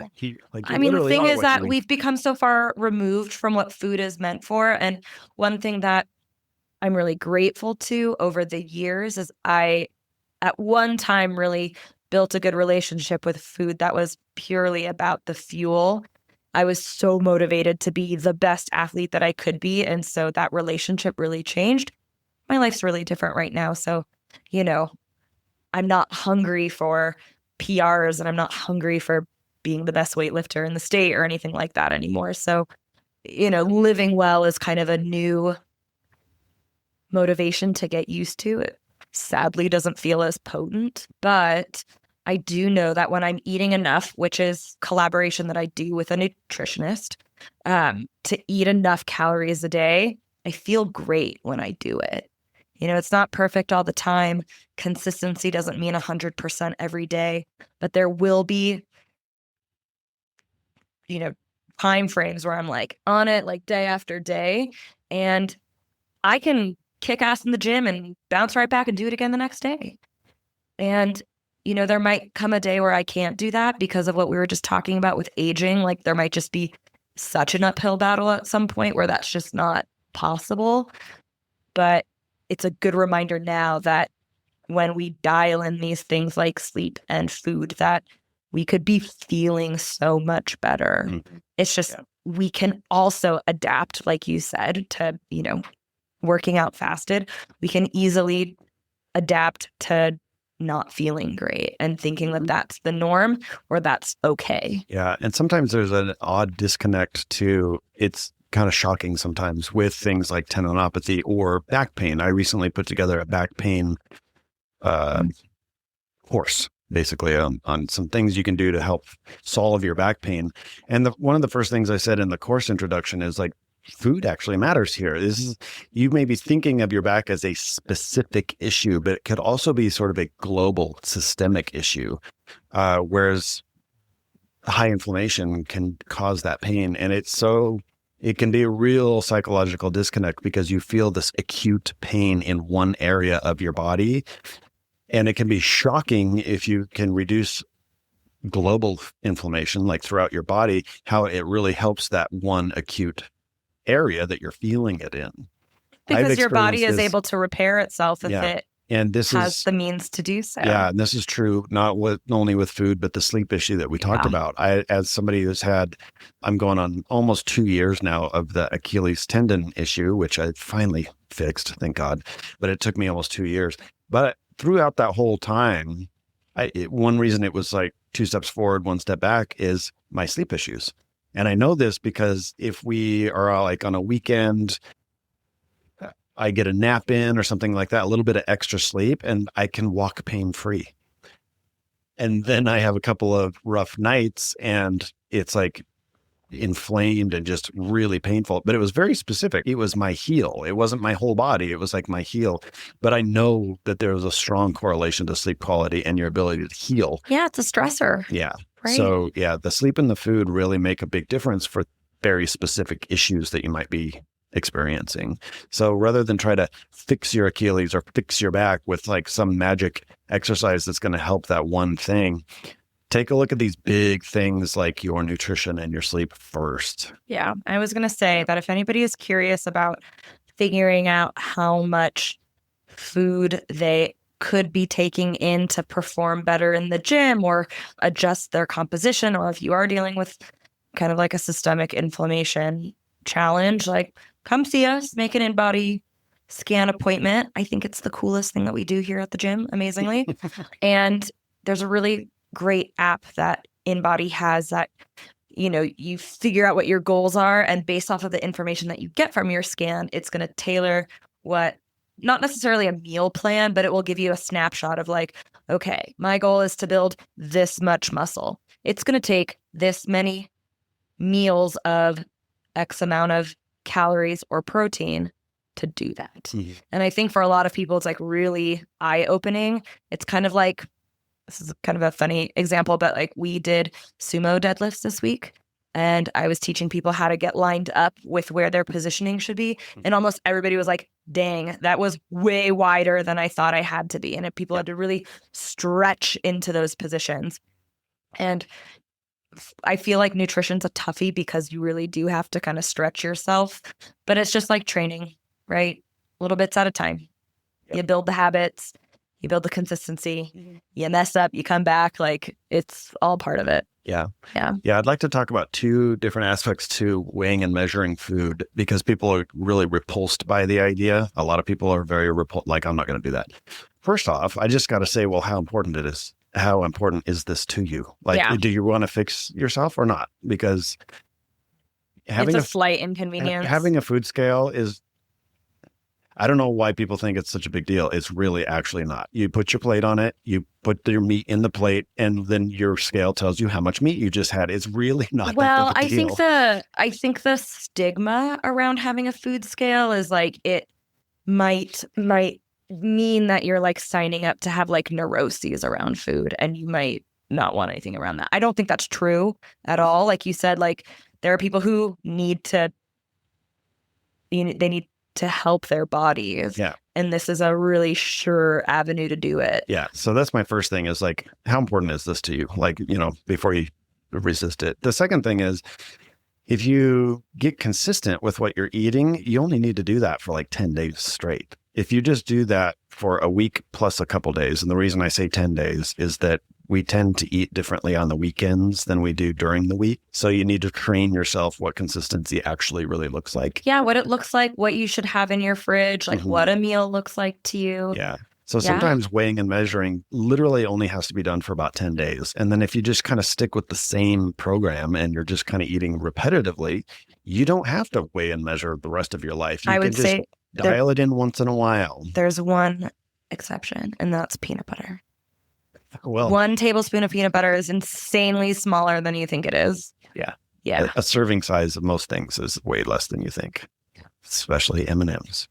I mean, the thing is that we've become so far removed from what food is meant for. And one thing that I'm really grateful to over the years is I, at one time, really built a good relationship with food that was purely about the fuel. I was so motivated to be the best athlete that I could be. And so that relationship really changed. My life's really different right now. So, you know, I'm not hungry for PRs and I'm not hungry for being the best weightlifter in the state or anything like that anymore. So, you know, living well is kind of a new motivation to get used to. It sadly doesn't feel as potent, but I do know that when I'm eating enough, which is collaboration that I do with a nutritionist, to eat enough calories a day, I feel great when I do it. You know, it's not perfect all the time. Consistency doesn't mean 100% every day, but there will be, you know, time frames where I'm like on it like day after day, and I can kick ass in the gym and bounce right back and do it again the next day. And, you know, there might come a day where I can't do that because of what we were just talking about with aging. Like there might just be such an uphill battle at some point where that's just not possible. But it's a good reminder now that when we dial in these things like sleep and food, that we could be feeling so much better. Mm-hmm. It's just, we can also adapt, like you said, to, you know, working out fasted. We can easily adapt to not feeling great and thinking that that's the norm or that's okay. Yeah. And sometimes there's an odd disconnect too. It's kind of shocking sometimes with things like tendinopathy or back pain. I recently put together a back pain course, basically on some things you can do to help solve your back pain. And one of the first things I said in the course introduction is like, food actually matters here. You may be thinking of your back as a specific issue, but it could also be sort of a global systemic issue, whereas high inflammation can cause that pain. And it can be a real psychological disconnect because you feel this acute pain in one area of your body. And it can be shocking if you can reduce global inflammation, like throughout your body, how it really helps that one acute area that you're feeling it in. Because your body is able to repair itself if it has the means to do so. Yeah, and this is true not only with food, but the sleep issue that we talked about. As somebody who's I'm going on almost 2 years now of the Achilles tendon issue, which I finally fixed, thank God. But it took me almost 2 years. But throughout that whole time, one reason it was like 2 steps forward, 1 step back is my sleep issues. And I know this because if we are like on a weekend, I get a nap in or something like that, a little bit of extra sleep, and I can walk pain free. And then I have a couple of rough nights and it's like inflamed and just really painful, but it was very specific. It was my heel. It wasn't my whole body. It was like my heel. But I know that there was a strong correlation to sleep quality and your ability to heal. Yeah, it's a stressor. Yeah. Right. So yeah, the sleep and the food really make a big difference for very specific issues that you might be experiencing. So rather than try to fix your Achilles or fix your back with like some magic exercise that's going to help that one thing, take a look at these big things like your nutrition and your sleep first. Yeah. I was going to say that if anybody is curious about figuring out how much food they could be taking in to perform better in the gym or adjust their composition, or if you are dealing with kind of like a systemic inflammation challenge, like come see us, make an in-body scan appointment. I think it's the coolest thing that we do here at the gym, amazingly. And there's a really great app that InBody has that, you know, you figure out what your goals are, and based off of the information that you get from your scan, it's going to tailor what, not necessarily a meal plan, but it will give you a snapshot of like, okay, my goal is to build this much muscle. It's going to take this many meals of X amount of calories or protein to do that. Mhm. And I think for a lot of people, it's like really eye-opening. It's kind of like, this is kind of a funny example, but like we did sumo deadlifts this week, and I was teaching people how to get lined up with where their positioning should be. And almost everybody was like, dang, that was way wider than I thought I had to be. And people had to really stretch into those positions. And I feel like nutrition's a toughie because you really do have to kind of stretch yourself, but it's just like training, right? Little bits at a time. Yep. You build the habits, you build the consistency, you mess up, you come back, like it's all part of it. Yeah. Yeah. Yeah. I'd like to talk about two different aspects to weighing and measuring food, because people are really repulsed by the idea. A lot of people are very repulsed, like, I'm not going to do that. First off, I just got to say, well, how important it is. How important is this to you? Like, Yeah. do you want to fix yourself or not? Because having It's a slight inconvenience. having a food scale is, I don't know why people think it's such a big deal. It's really actually not. You put your plate on it, you put your meat in the plate, and then your scale tells you how much meat you just had. It's really not Well, that big of a deal. I think the stigma around having a food scale is like it might mean that you're like signing up to have like neuroses around food, and you might not want anything around that. I don't think that's true at all. Like you said, like there are people who need to, they need to help their bodies. Yeah. And this is a really sure avenue to do it. Yeah. So that's my first thing, is like, how important is this to you? Like, you know, before you resist it. The second thing is, if you get consistent with what you're eating, you only need to do that for like 10 days straight. If you just do that for a week plus a couple days, and the reason I say 10 days is that we tend to eat differently on the weekends than we do during the week. So you need to train yourself what consistency actually really looks like. Yeah, what it looks like, what you should have in your fridge, like what a meal looks like to you. Yeah. So sometimes weighing and measuring literally only has to be done for about 10 days. And then if you just kind of stick with the same program and you're just kind of eating repetitively, you don't have to weigh and measure the rest of your life. You I can would just say dial it in once in a while. there's one exception, and that's peanut butter. Well, 1 tablespoon of peanut butter is insanely smaller than you think it is. Yeah. Yeah. a serving size of most things is way less than you think, especially M&Ms.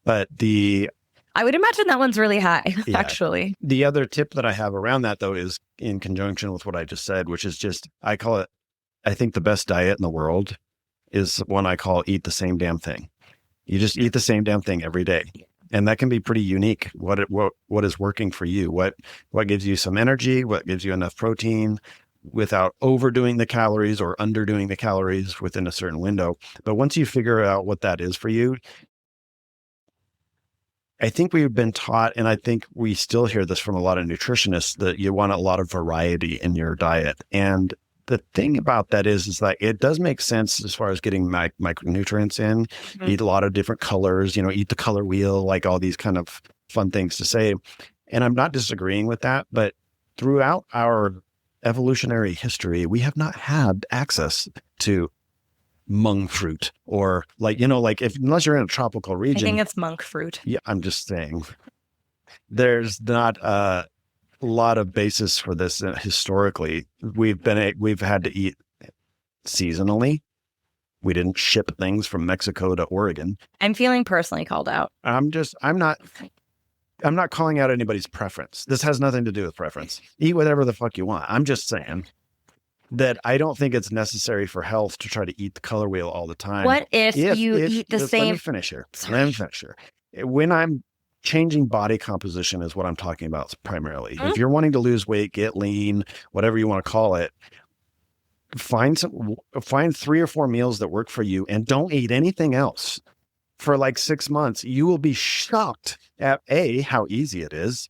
But I would imagine that one's really high, Yeah. actually. the other tip that I have around that, though, is in conjunction with what I just said, which is just, I call it, I think the best diet in the world is one I call eat the same damn thing. You just eat the same damn thing every day. And that can be pretty unique. What is working for you? What gives you some energy? What gives you enough protein without overdoing the calories or underdoing the calories within a certain window? But once you figure out what that is for you, I think we've been taught, and I think we still hear this from a lot of nutritionists, that you want a lot of variety in your diet. And the thing about that is that it does make sense as far as getting micronutrients in. Mhm. Eat a lot of different colors, eat the color wheel, like all these kind of fun things to say. And I'm not disagreeing with that, but throughout our evolutionary history, we have not had access to monk fruit, or unless you're in a tropical I region. think it's monk fruit. Yeah, I'm just saying there's not a lot of basis for this historically. We've had to eat seasonally. We didn't ship things from Mexico to Oregon. I'm feeling personally called out. I'm not calling out anybody's preference. This has nothing to do with preference. Eat whatever the fuck you want. I'm just saying that I don't think it's necessary for health to try to eat the color wheel all the time. What if you eat the Let same? me finish here. When I'm changing body composition is what I'm talking about primarily. If you're wanting to lose weight, get lean, whatever you want to call it, find 3 or 4 meals that work for you and don't eat anything else for like 6 months. You will be shocked at A, how easy it is,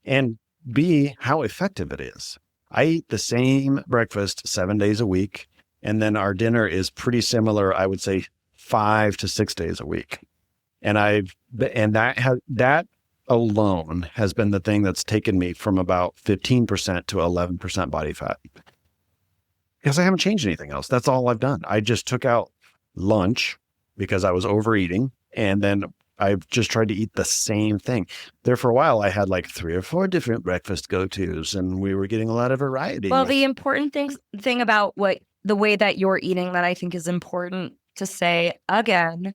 and B, how effective it is. I eat the same breakfast 7 days a week, and then our dinner is pretty similar, I would say 5 to 6 days a week. And that alone has been the thing that's taken me from about 15% to 11% body fat. Because I haven't changed anything else. That's all I've done. I just took out lunch because I was overeating, and then I've just tried to eat the same thing. There for a while, I had like 3 or 4 different breakfast go-tos, and we were getting a lot of variety. Well, the important thing about the way that you're eating that I think is important to say again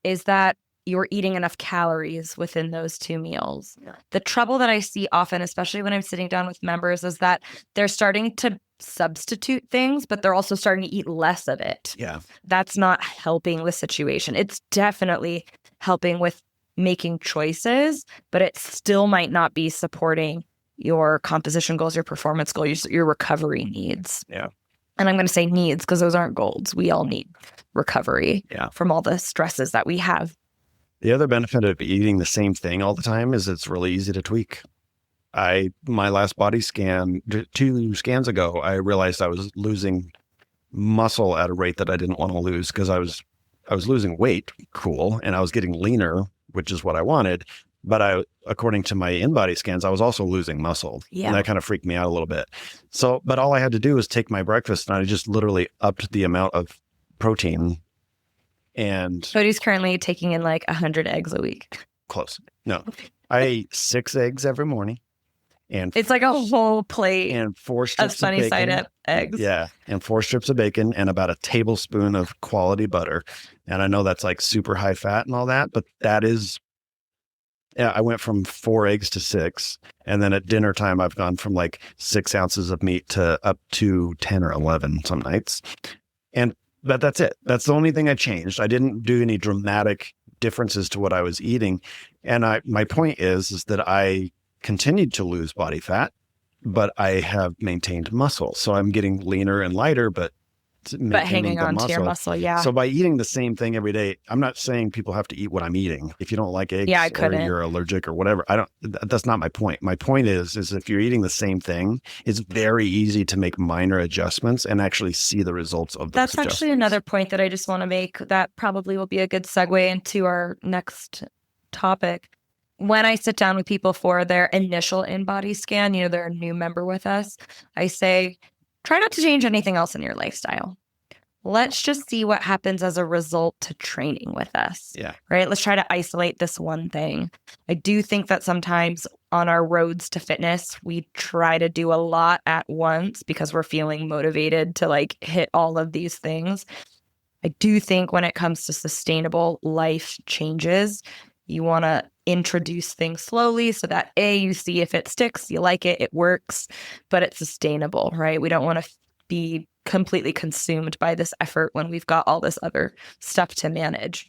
is that you're eating enough calories within those 2 meals. Yeah. The trouble that I see often, especially when I'm sitting down with members, is that they're starting to substitute things, but they're also starting to eat less of it. Yeah. That's not helping the situation. It's definitely helping with making choices, but it still might not be supporting your composition goals, your performance goals, your recovery needs. Yeah. And I'm going to say needs because those aren't goals. We all need recovery from all the stresses that we have. The other benefit of eating the same thing all the time is it's really easy to tweak. My last body scan, 2 scans ago, I realized I was losing muscle at a rate that I didn't want to lose because I was losing weight, cool, and I was getting leaner, which is what I wanted. But according to my in-body scans, I was also losing muscle. Yeah. And that kind of freaked me out a little bit. But all I had to do was take my breakfast, and I just literally upped the amount of protein. And Cody's currently taking in like 100 eggs a week. Close. No, I ate 6 eggs every morning. And it's like a whole plate and 4 strips of sunny side up eggs. Yeah. And 4 strips of bacon and about a tablespoon of quality butter. And I know that's like super high fat and all that, but that is, I went from 4 eggs to 6. And then at dinner time, I've gone from like 6 ounces of meat to up to 10 or 11 some nights. But that's it. That's the only thing I changed. I didn't do any dramatic differences to what I was eating. And my point is that I continued to lose body fat, but I have maintained muscle. So I'm getting leaner and lighter, but hanging on to your muscle. Yeah. So by eating the same thing every day, I'm not saying people have to eat what I'm eating. If you don't like eggs or you're allergic or whatever, that's not my point. My point is if you're eating the same thing, it's very easy to make minor adjustments and actually see the results of those That's actually another point that I just want to make that probably will be a good segue into our next topic. When I sit down with people for their initial in-body scan, they're a new member with us, I say, try not to change anything else in your lifestyle. Let's just see what happens as a result to training with us. Yeah. Right? Let's try to isolate this one thing. I do think that sometimes on our roads to fitness, we try to do a lot at once because we're feeling motivated to like hit all of these things. I do think when it comes to sustainable life changes, you want to introduce things slowly so that you see if it sticks, you like it, it works, but it's sustainable, right? We don't want to be completely consumed by this effort when we've got all this other stuff to manage.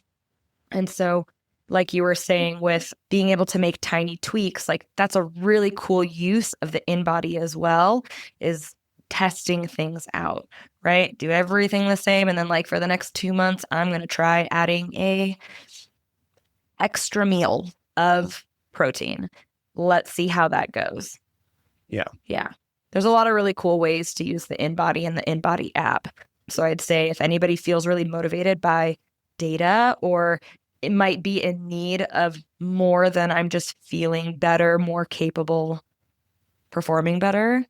And so, like you were saying, with being able to make tiny tweaks, like that's a really cool use of the in-body as well, is testing things out, right? Do everything the same. And then like for the next 2 months, I'm going to try adding a extra meal of protein. Let's see how that goes. Yeah. Yeah. There's a lot of really cool ways to use the in-body and the in-body app. So I'd say if anybody feels really motivated by data, or it might be in need of more than I'm just feeling better, more capable, performing better,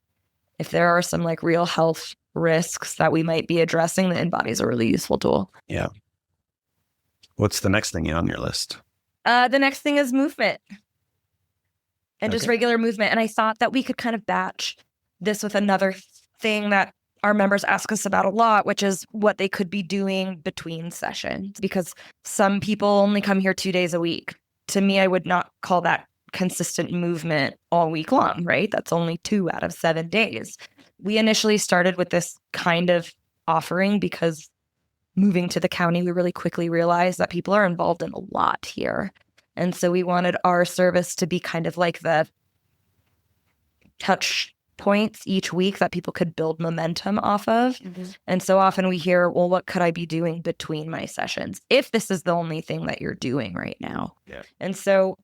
if there are some like real health risks that we might be addressing, the in-body is a really useful tool. Yeah. What's the next thing on your list? The next thing is movement and just regular movement. And I thought that we could kind of batch this with another thing that our members ask us about a lot, which is what they could be doing between sessions, because some people only come here 2 days a week. To me, I would not call that consistent movement all week long, right? That's only 2 out of 7 days. We initially started with this kind of offering because moving to the county, we really quickly realized that people are involved in a lot here. And so we wanted our service to be kind of like the touch points each week that people could build momentum off of. And so often we hear, well, what could I be doing between my sessions if this is the only thing that you're doing right now? Yeah. And so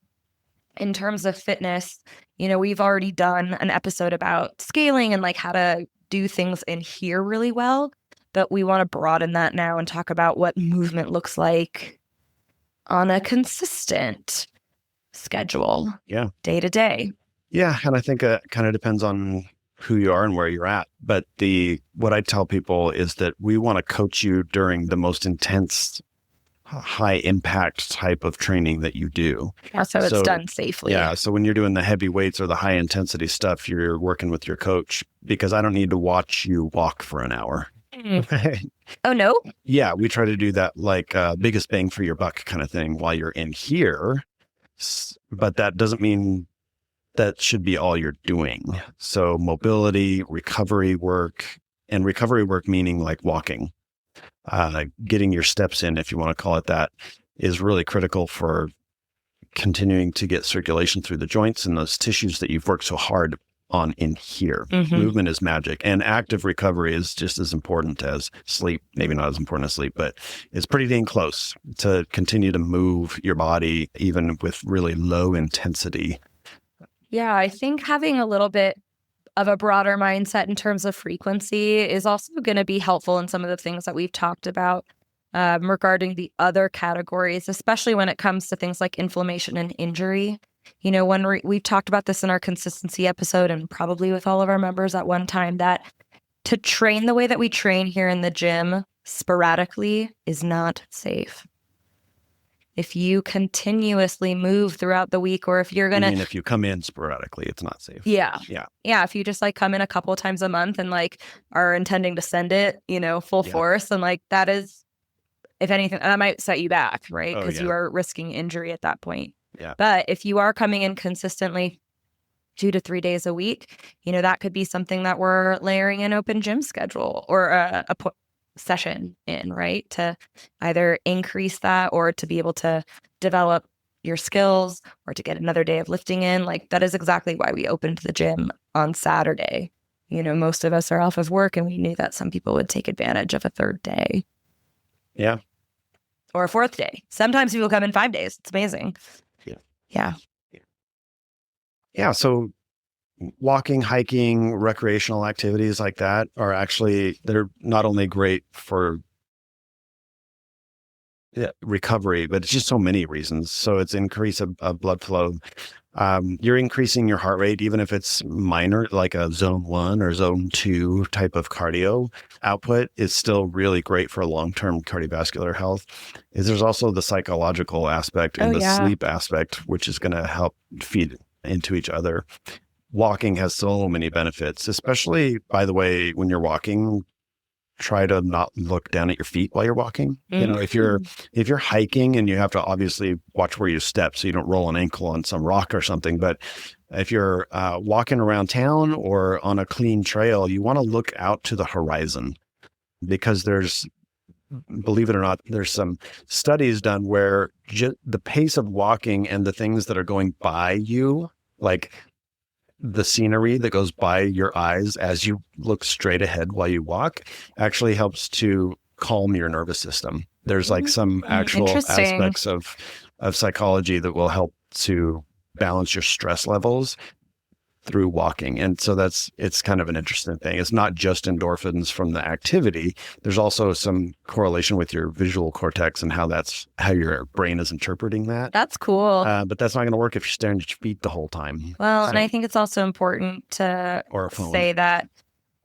in terms of fitness, we've already done an episode about scaling and like how to do things in here really well, but we want to broaden that now and talk about what movement looks like on a consistent schedule. Yeah. Day to day. Yeah. And I think it kind of depends on who you are and where you're at. But what I tell people is that we want to coach you during the most intense, high impact type of training that you do. Yeah, so it's done safely. Yeah. So when you're doing the heavy weights or the high intensity stuff, you're working with your coach, because I don't need to watch you walk for an hour. Oh, no? Yeah. We try to do that like biggest bang for your buck kind of thing while you're in here. But that doesn't mean that should be all you're doing. So mobility, recovery work meaning like walking, getting your steps in, if you want to call it that, is really critical for continuing to get circulation through the joints and those tissues that you've worked so hard on in here. Movement is magic, and active recovery is just as important as sleep. Maybe not as important as sleep, but it's pretty dang close to continue to move your body even with really low intensity. Yeah, I think having a little bit of a broader mindset in terms of frequency is also going to be helpful in some of the things that we've talked about regarding the other categories, especially when it comes to things like inflammation and injury. When we've talked about this in our consistency episode and probably with all of our members at one time, that to train the way that we train here in the gym sporadically is not safe. If you continuously move throughout the week, or if you're going to... if you come in sporadically, it's not safe. Yeah. Yeah. Yeah. If you just like come in a couple of times a month and like are intending to send it, full force, and like that is, if anything, that might set you back, right? Because you are risking injury at that point. Yeah. But if you are coming in consistently 2 to 3 days a week, that could be something that we're layering an open gym schedule or a session in, right? To either increase that or to be able to develop your skills or to get another day of lifting in. Like that is exactly why we opened the gym on Saturday. Most of us are off of work, and we knew that some people would take advantage of a third day. Yeah. Or a fourth day. Sometimes people come in 5 days. It's amazing. Yeah. Yeah. So walking, hiking, recreational activities like that are actually, they're not only great for recovery, but it's just so many reasons. So it's increase of blood flow. You're increasing your heart rate, even if it's minor, like a zone 1 or zone 2 type of cardio output, is still really great for long-term cardiovascular health. There's also the psychological aspect and sleep aspect, which is going to help feed into each other. Walking has so many benefits, especially, by the way, when you're walking, try to not look down at your feet while you're walking. If you're hiking, and you have to obviously watch where you step so you don't roll an ankle on some rock or something. But if you're walking around town or on a clean trail, you want to look out to the horizon, because believe it or not, there's some studies done where the pace of walking and the things that are going by you, like the scenery that goes by your eyes as you look straight ahead while you walk, actually helps to calm your nervous system. There's like some actual aspects of psychology that will help to balance your stress levels through walking. And so it's kind of an interesting thing. It's not just endorphins from the activity. There's also some correlation with your visual cortex and how your brain is interpreting that. That's cool. But that's not going to work if you're staring at your feet the whole time. Well, and I think it's also important to say that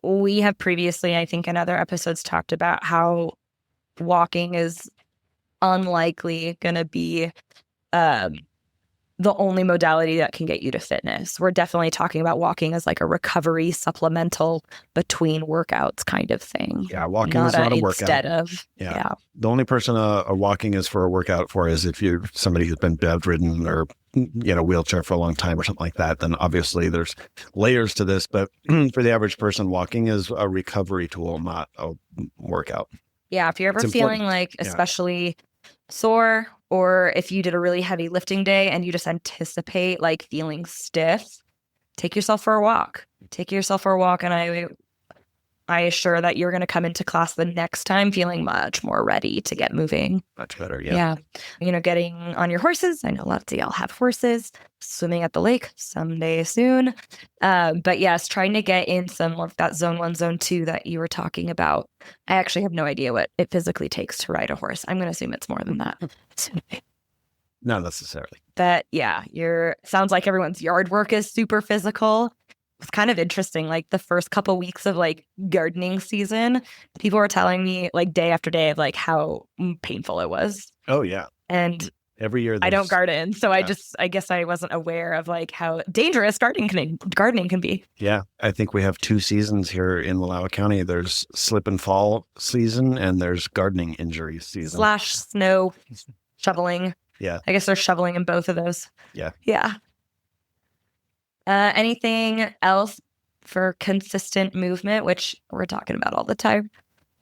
we have previously, I think in other episodes, talked about how walking is unlikely going to be the only modality that can get you to fitness. We're definitely talking about walking as like a recovery supplemental between workouts kind of thing. Yeah, walking is not a workout. Instead of, yeah. The only person a walking is for a workout for is if you're somebody who's been bedridden or, wheelchair for a long time or something like that, then obviously there's layers to this. But for the average person, walking is a recovery tool, not a workout. Yeah, if you're ever feeling like especially sore Or if you did a really heavy lifting day and you just anticipate like feeling stiff, take yourself for a walk. And I assure that you're going to come into class the next time feeling much more ready to get moving. Much better, yeah. Getting on your horses. I know lots of y'all have horses. Swimming at the lake someday soon. But yes, trying to get in some of that zone 1, zone 2 that you were talking about. I actually have no idea what it physically takes to ride a horse. I'm going to assume it's more than that. Not necessarily. But yeah, sounds like everyone's yard work is super physical. It's kind of interesting. Like the first couple weeks of like gardening season, people were telling me like day after day of like how painful it was. Oh yeah. And every year I don't garden, so I guess I wasn't aware of like how dangerous gardening can be. Yeah, I think we have 2 seasons here in Wallowa County. There's slip and fall season, and there's gardening injury season / snow shoveling. Yeah, I guess there's shoveling in both of those. Yeah. Anything else for consistent movement, which we're talking about all the time,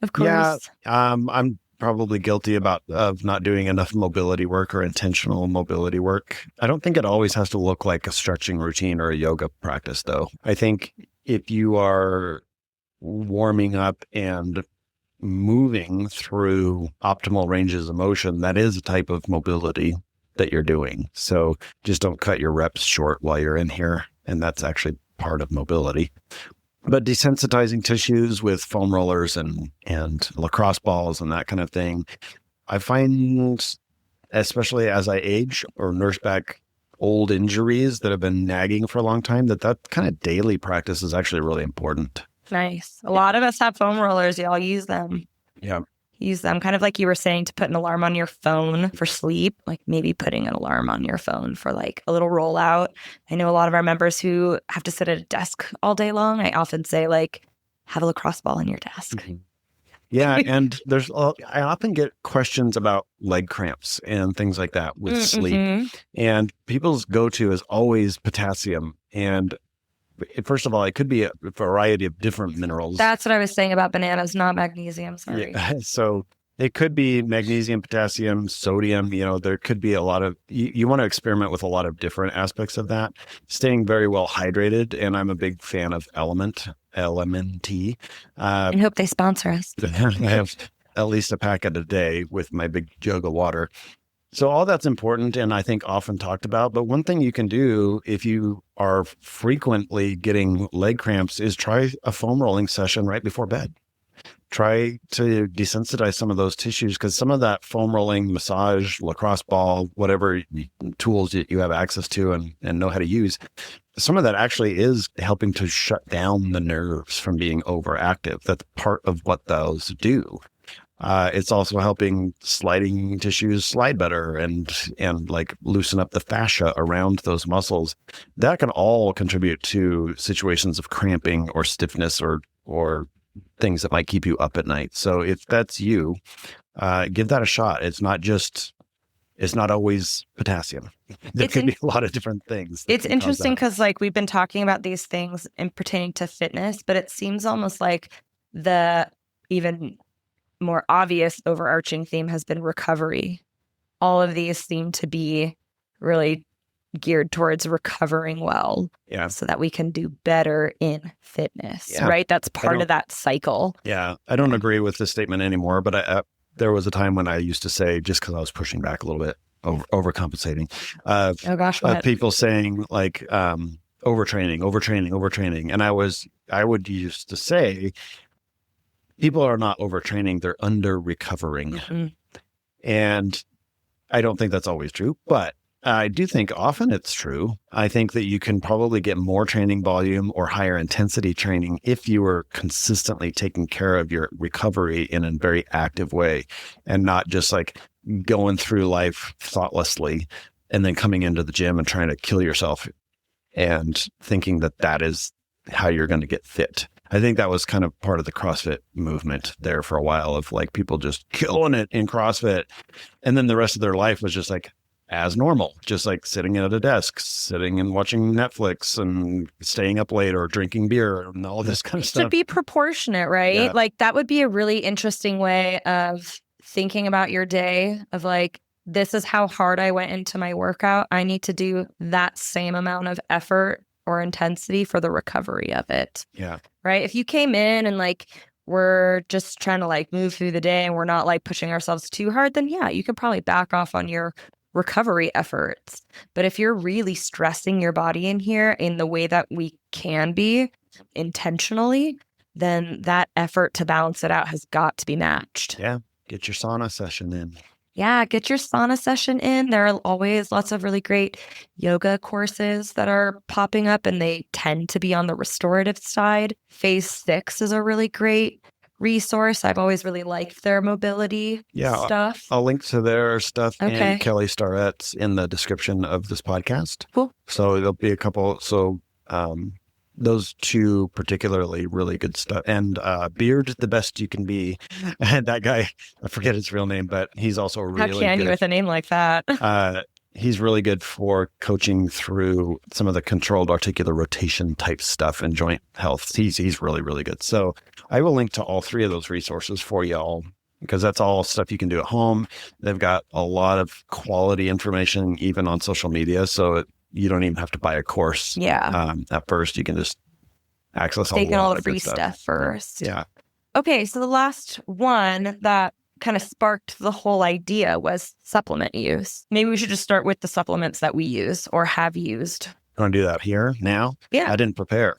of course. Yeah, I'm probably guilty of not doing enough mobility work or intentional mobility work. I don't think it always has to look like a stretching routine or a yoga practice, though. I think if you are warming up and moving through optimal ranges of motion, that is a type of mobility that you're doing. So just don't cut your reps short while you're in here. And that's actually part of mobility. But desensitizing tissues with foam rollers and lacrosse balls and that kind of thing, I find, especially as I age or nurse back old injuries that have been nagging for a long time, that kind of daily practice is actually really important. Nice. A lot of us have foam rollers. Y'all use them. Yeah. Use them, kind of like you were saying, to put an alarm on your phone for sleep, like maybe putting an alarm on your phone for like a little rollout. I know a lot of our members who have to sit at a desk all day long. I often say like, have a lacrosse ball in your desk. Mm-hmm. Yeah. And I often get questions about leg cramps and things like that with sleep. And people's go-to is always potassium. And first of all, it could be a variety of different minerals. That's what I was saying about bananas, not magnesium. Sorry. Yeah. So it could be magnesium, potassium, sodium. There could be a lot of, you want to experiment with a lot of different aspects of that. Staying very well hydrated. And I'm a big fan of LMNT. I hope they sponsor us. I have at least a packet a day with my big jug of water. So all that's important and I think often talked about. But one thing you can do if you are frequently getting leg cramps is try a foam rolling session right before bed. Try to desensitize some of those tissues, because some of that foam rolling, massage, lacrosse ball, whatever tools you have access to and know how to use, some of that actually is helping to shut down the nerves from being overactive. That's part of what those do. It's also helping sliding tissues slide better and like loosen up the fascia around those muscles. That can all contribute to situations of cramping or stiffness or things that might keep you up at night. So if that's you, give that a shot. It's not always potassium. There could be a lot of different things. It's interesting because like we've been talking about these things and pertaining to fitness, but it seems almost like the even more obvious overarching theme has been recovery. All of these seem to be really geared towards recovering well, so that we can do better in fitness, right? That's part of that cycle. Yeah, I don't agree with this statement anymore, but there was a time when I used to say, just because I was pushing back a little bit, overcompensating. Oh gosh, what? People saying like overtraining, and I would used to say, people are not overtraining, they're under recovering. Mm-hmm. And I don't think that's always true, but I do think often it's true. I think that you can probably get more training volume or higher intensity training if you are consistently taking care of your recovery in a very active way and not just like going through life thoughtlessly and then coming into the gym and trying to kill yourself and thinking that is how you're going to get fit. I think that was kind of part of the CrossFit movement there for a while, of like people just killing it in CrossFit. And then the rest of their life was just like as normal, just like sitting at a desk, sitting and watching Netflix and staying up late or drinking beer and all this kind of stuff. To be proportionate, right? Yeah. Like that would be a really interesting way of thinking about your day, of like this is how hard I went into my workout. I need to do that same amount of effort or intensity for the recovery of it. Yeah. Right. If you came in and like, we're just trying to like move through the day and we're not like pushing ourselves too hard, then yeah, you can probably back off on your recovery efforts. But if you're really stressing your body in here in the way that we can be intentionally, then that effort to balance it out has got to be matched. Yeah. Get your sauna session in. Yeah, get your sauna session in. There are always lots of really great yoga courses that are popping up, and they tend to be on the restorative side. Phase 6 is a really great resource. I've always really liked their mobility stuff. I'll link to their stuff Okay. and Kelly Starrett's in the description of this podcast. Cool. So there'll be a couple. So those two particularly really good stuff. And Beard, the best you can be. And that guy, I forget his real name, but he's also really How can good. you with a name like that? He's really good for coaching through some of the controlled articular rotation type stuff and joint health. He's really, really good. So I will link to all 3 of those resources for y'all, because that's all stuff you can do at home. They've got a lot of quality information, even on social media. So you don't even have to buy a course. Yeah. At first, you can just access Taking all the of good free stuff first. Yeah. Okay, so the last one that kind of sparked the whole idea was supplement use. Maybe we should just start with the supplements that we use or have used. You want to do that here now? Yeah. I didn't prepare.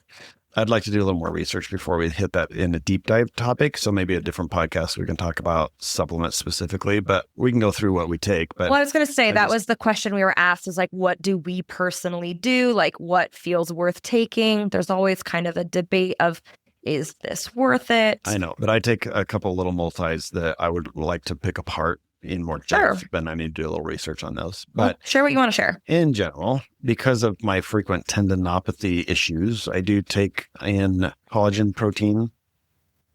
I'd like to do a little more research before we hit that in a deep dive topic. So maybe a different podcast, we can talk about supplements specifically, but we can go through what we take. But well, I was going to say that was the question we were asked, is like, what do we personally do? Like, what feels worth taking? There's always kind of a debate of, is this worth it? I know, but I take a couple little multis that I would like to pick apart in more depth, but I need to do a little research on those. But share what you want to share. In general, because of my frequent tendinopathy issues, I do take in collagen protein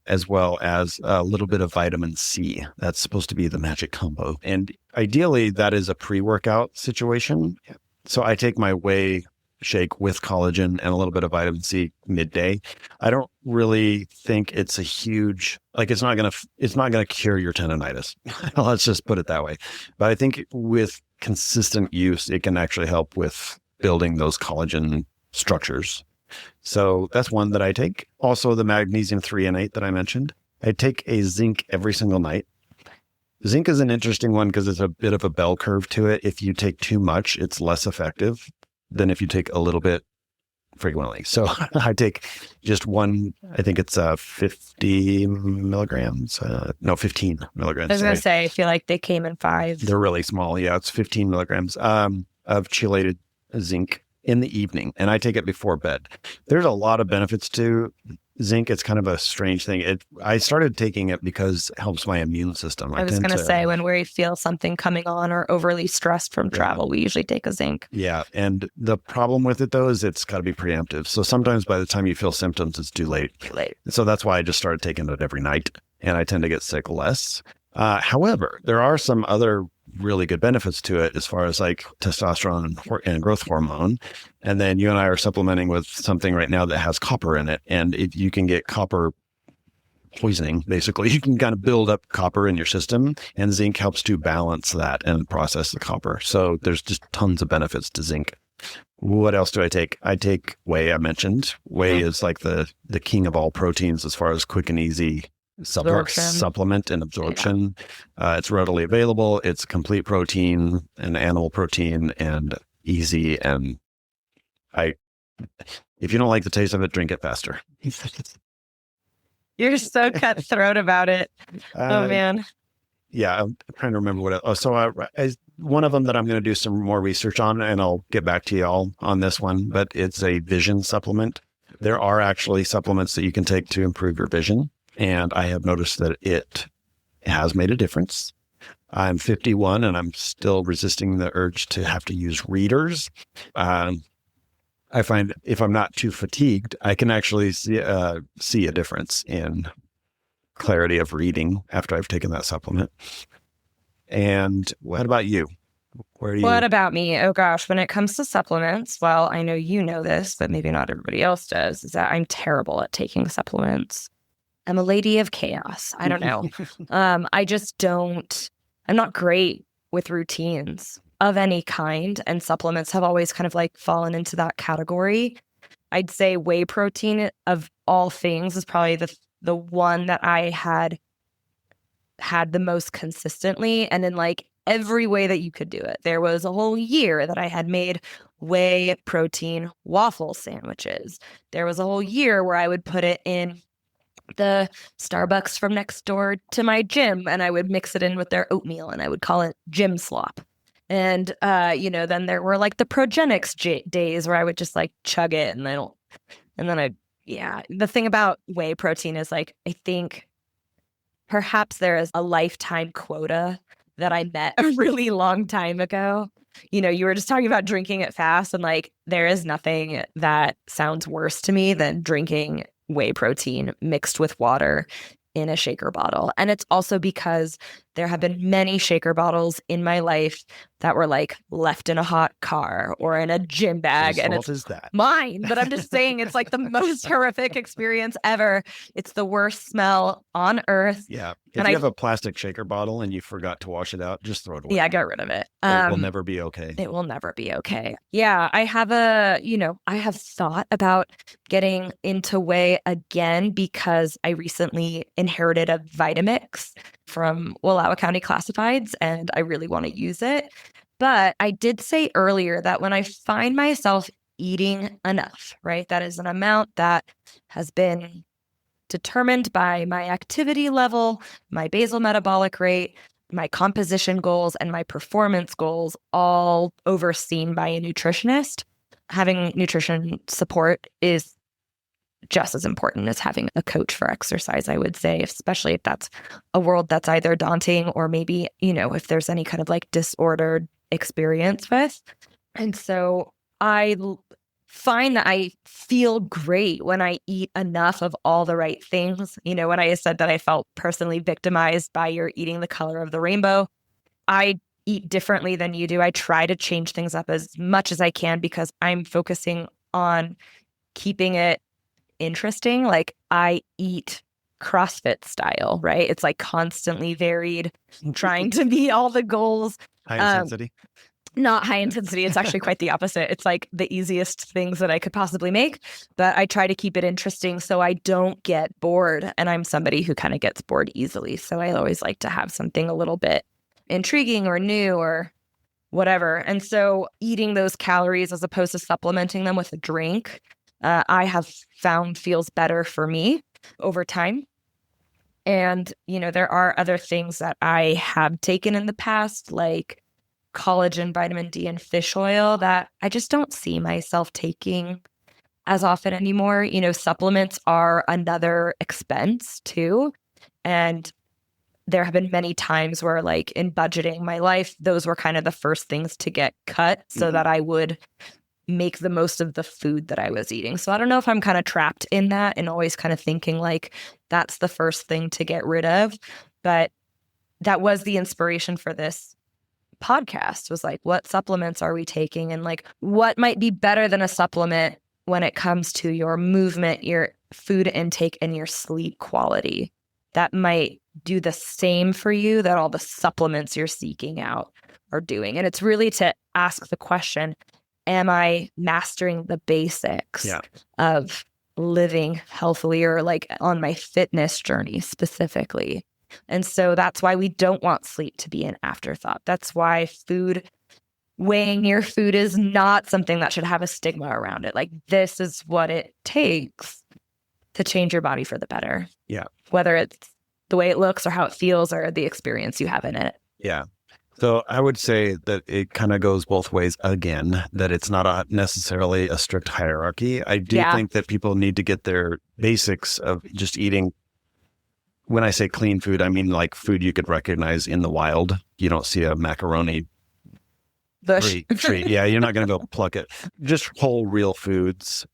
as well as a little bit of vitamin C. That's supposed to be the magic combo. And ideally, that is a pre-workout situation. So I take my whey shake with collagen and a little bit of vitamin C midday. I don't really think it's a huge, like, it's not going to cure your tendonitis. Let's just put it that way. But I think with consistent use, it can actually help with building those collagen structures. So that's one that I take. Also, the magnesium 3 and 8 that I mentioned. I take a zinc every single night. Zinc is an interesting one because it's a bit of a bell curve to it. If you take too much, it's less effective than if you take a little bit frequently. So I take just one, I think it's 50 milligrams. 15 milligrams. I was going to say, I feel like they came in 5. They're really small. Yeah, it's 15 milligrams of chelated zinc in the evening. And I take it before bed. There's a lot of benefits to zinc. It's kind of a strange thing. I started taking it because it helps my immune system. I was going to say, when we feel something coming on or overly stressed from travel, we usually take a zinc. Yeah. And the problem with it, though, is it's got to be preemptive. So sometimes by the time you feel symptoms, it's too late. So that's why I just started taking it every night. And I tend to get sick less. However, there are some other really good benefits to it as far as like testosterone and growth hormone. And then you and I are supplementing with something right now that has copper in it. And if you can get copper poisoning, basically, you can kind of build up copper in your system, and zinc helps to balance that and process the copper. So there's just tons of benefits to zinc. What else do I take? I take whey. I mentioned whey is like the king of all proteins as far as quick and easy supplement and absorption. It's readily available. It's complete protein and animal protein and easy. And if you don't like the taste of it, drink it faster. You're so cutthroat about it. Oh man. Yeah, I'm trying to remember what. One of them that I'm going to do some more research on, and I'll get back to y'all on this one. But it's a vision supplement. There are actually supplements that you can take to improve your vision. And I have noticed that it has made a difference. I'm 51 and I'm still resisting the urge to have to use readers. I find if I'm not too fatigued, I can actually see a difference in clarity of reading after I've taken that supplement. And what about you? What about me? Oh gosh, when it comes to supplements, well, I know you know this, but maybe not everybody else does, is that I'm terrible at taking supplements. I'm a lady of chaos. I don't know. I'm not great with routines of any kind, and supplements have always kind of like fallen into that category. I'd say whey protein of all things is probably the one that I had the most consistently, and in like every way that you could do it. There was a whole year that I had made whey protein waffle sandwiches. There was a whole year where I would put it in the Starbucks from next door to my gym, and I would mix it in with their oatmeal, and I would call it gym slop. And then there were like the Progenics days where I would just like chug it, and the thing about whey protein is like, I think perhaps there is a lifetime quota that I met a really long time ago. You were just talking about drinking it fast, and like there is nothing that sounds worse to me than drinking whey protein mixed with water in a shaker bottle. And it's also because there have been many shaker bottles in my life that were like left in a hot car or in a gym bag. And it's mine. But I'm just saying, it's like the most horrific experience ever. It's the worst smell on earth. Yeah. If you have a plastic shaker bottle and you forgot to wash it out, just throw it away. Yeah, get rid of it. It will never be okay. It will never be okay. Yeah, I have thought about getting into whey again because I recently inherited a Vitamix from Wallowa County Classifieds, and I really want to use it. But I did say earlier that when I find myself eating enough, right, that is an amount that has been determined by my activity level, my basal metabolic rate, my composition goals, and my performance goals, all overseen by a nutritionist. Having nutrition support is just as important as having a coach for exercise, I would say, especially if that's a world that's either daunting or maybe, if there's any kind of like disordered experience with. And so I find that I feel great when I eat enough of all the right things. When I said that I felt personally victimized by your eating the color of the rainbow, I eat differently than you do. I try to change things up as much as I can because I'm focusing on keeping it interesting. Like I eat CrossFit style, right? It's like constantly varied, trying to meet all the goals. High intensity? Not high intensity. It's actually quite the opposite. It's like the easiest things that I could possibly make, but I try to keep it interesting so I don't get bored. And I'm somebody who kind of gets bored easily. So I always like to have something a little bit intriguing or new or whatever. And so eating those calories as opposed to supplementing them with a drink, I have found feels better for me over time. And, there are other things that I have taken in the past, like collagen, vitamin D, and fish oil that I just don't see myself taking as often anymore. Supplements are another expense too. And there have been many times where like in budgeting my life, those were kind of the first things to get cut so that I would make the most of the food that I was eating. So I don't know if I'm kind of trapped in that and always kind of thinking like that's the first thing to get rid of. But that was the inspiration for this podcast, was like, what supplements are we taking? And like, what might be better than a supplement when it comes to your movement, your food intake, and your sleep quality that might do the same for you that all the supplements you're seeking out are doing. And it's really to ask the question, am I mastering the basics of living healthily or like on my fitness journey specifically? And so that's why we don't want sleep to be an afterthought. That's why weighing your food is not something that should have a stigma around it. Like this is what it takes to change your body for the better. Yeah. Whether it's the way it looks or how it feels or the experience you have in it. Yeah. So I would say that it kind of goes both ways again, that it's not necessarily a strict hierarchy. I do think that people need to get their basics of just eating. When I say clean food, I mean like food you could recognize in the wild. You don't see a macaroni bush tree. Yeah, you're not going to go pluck it. Just whole real foods,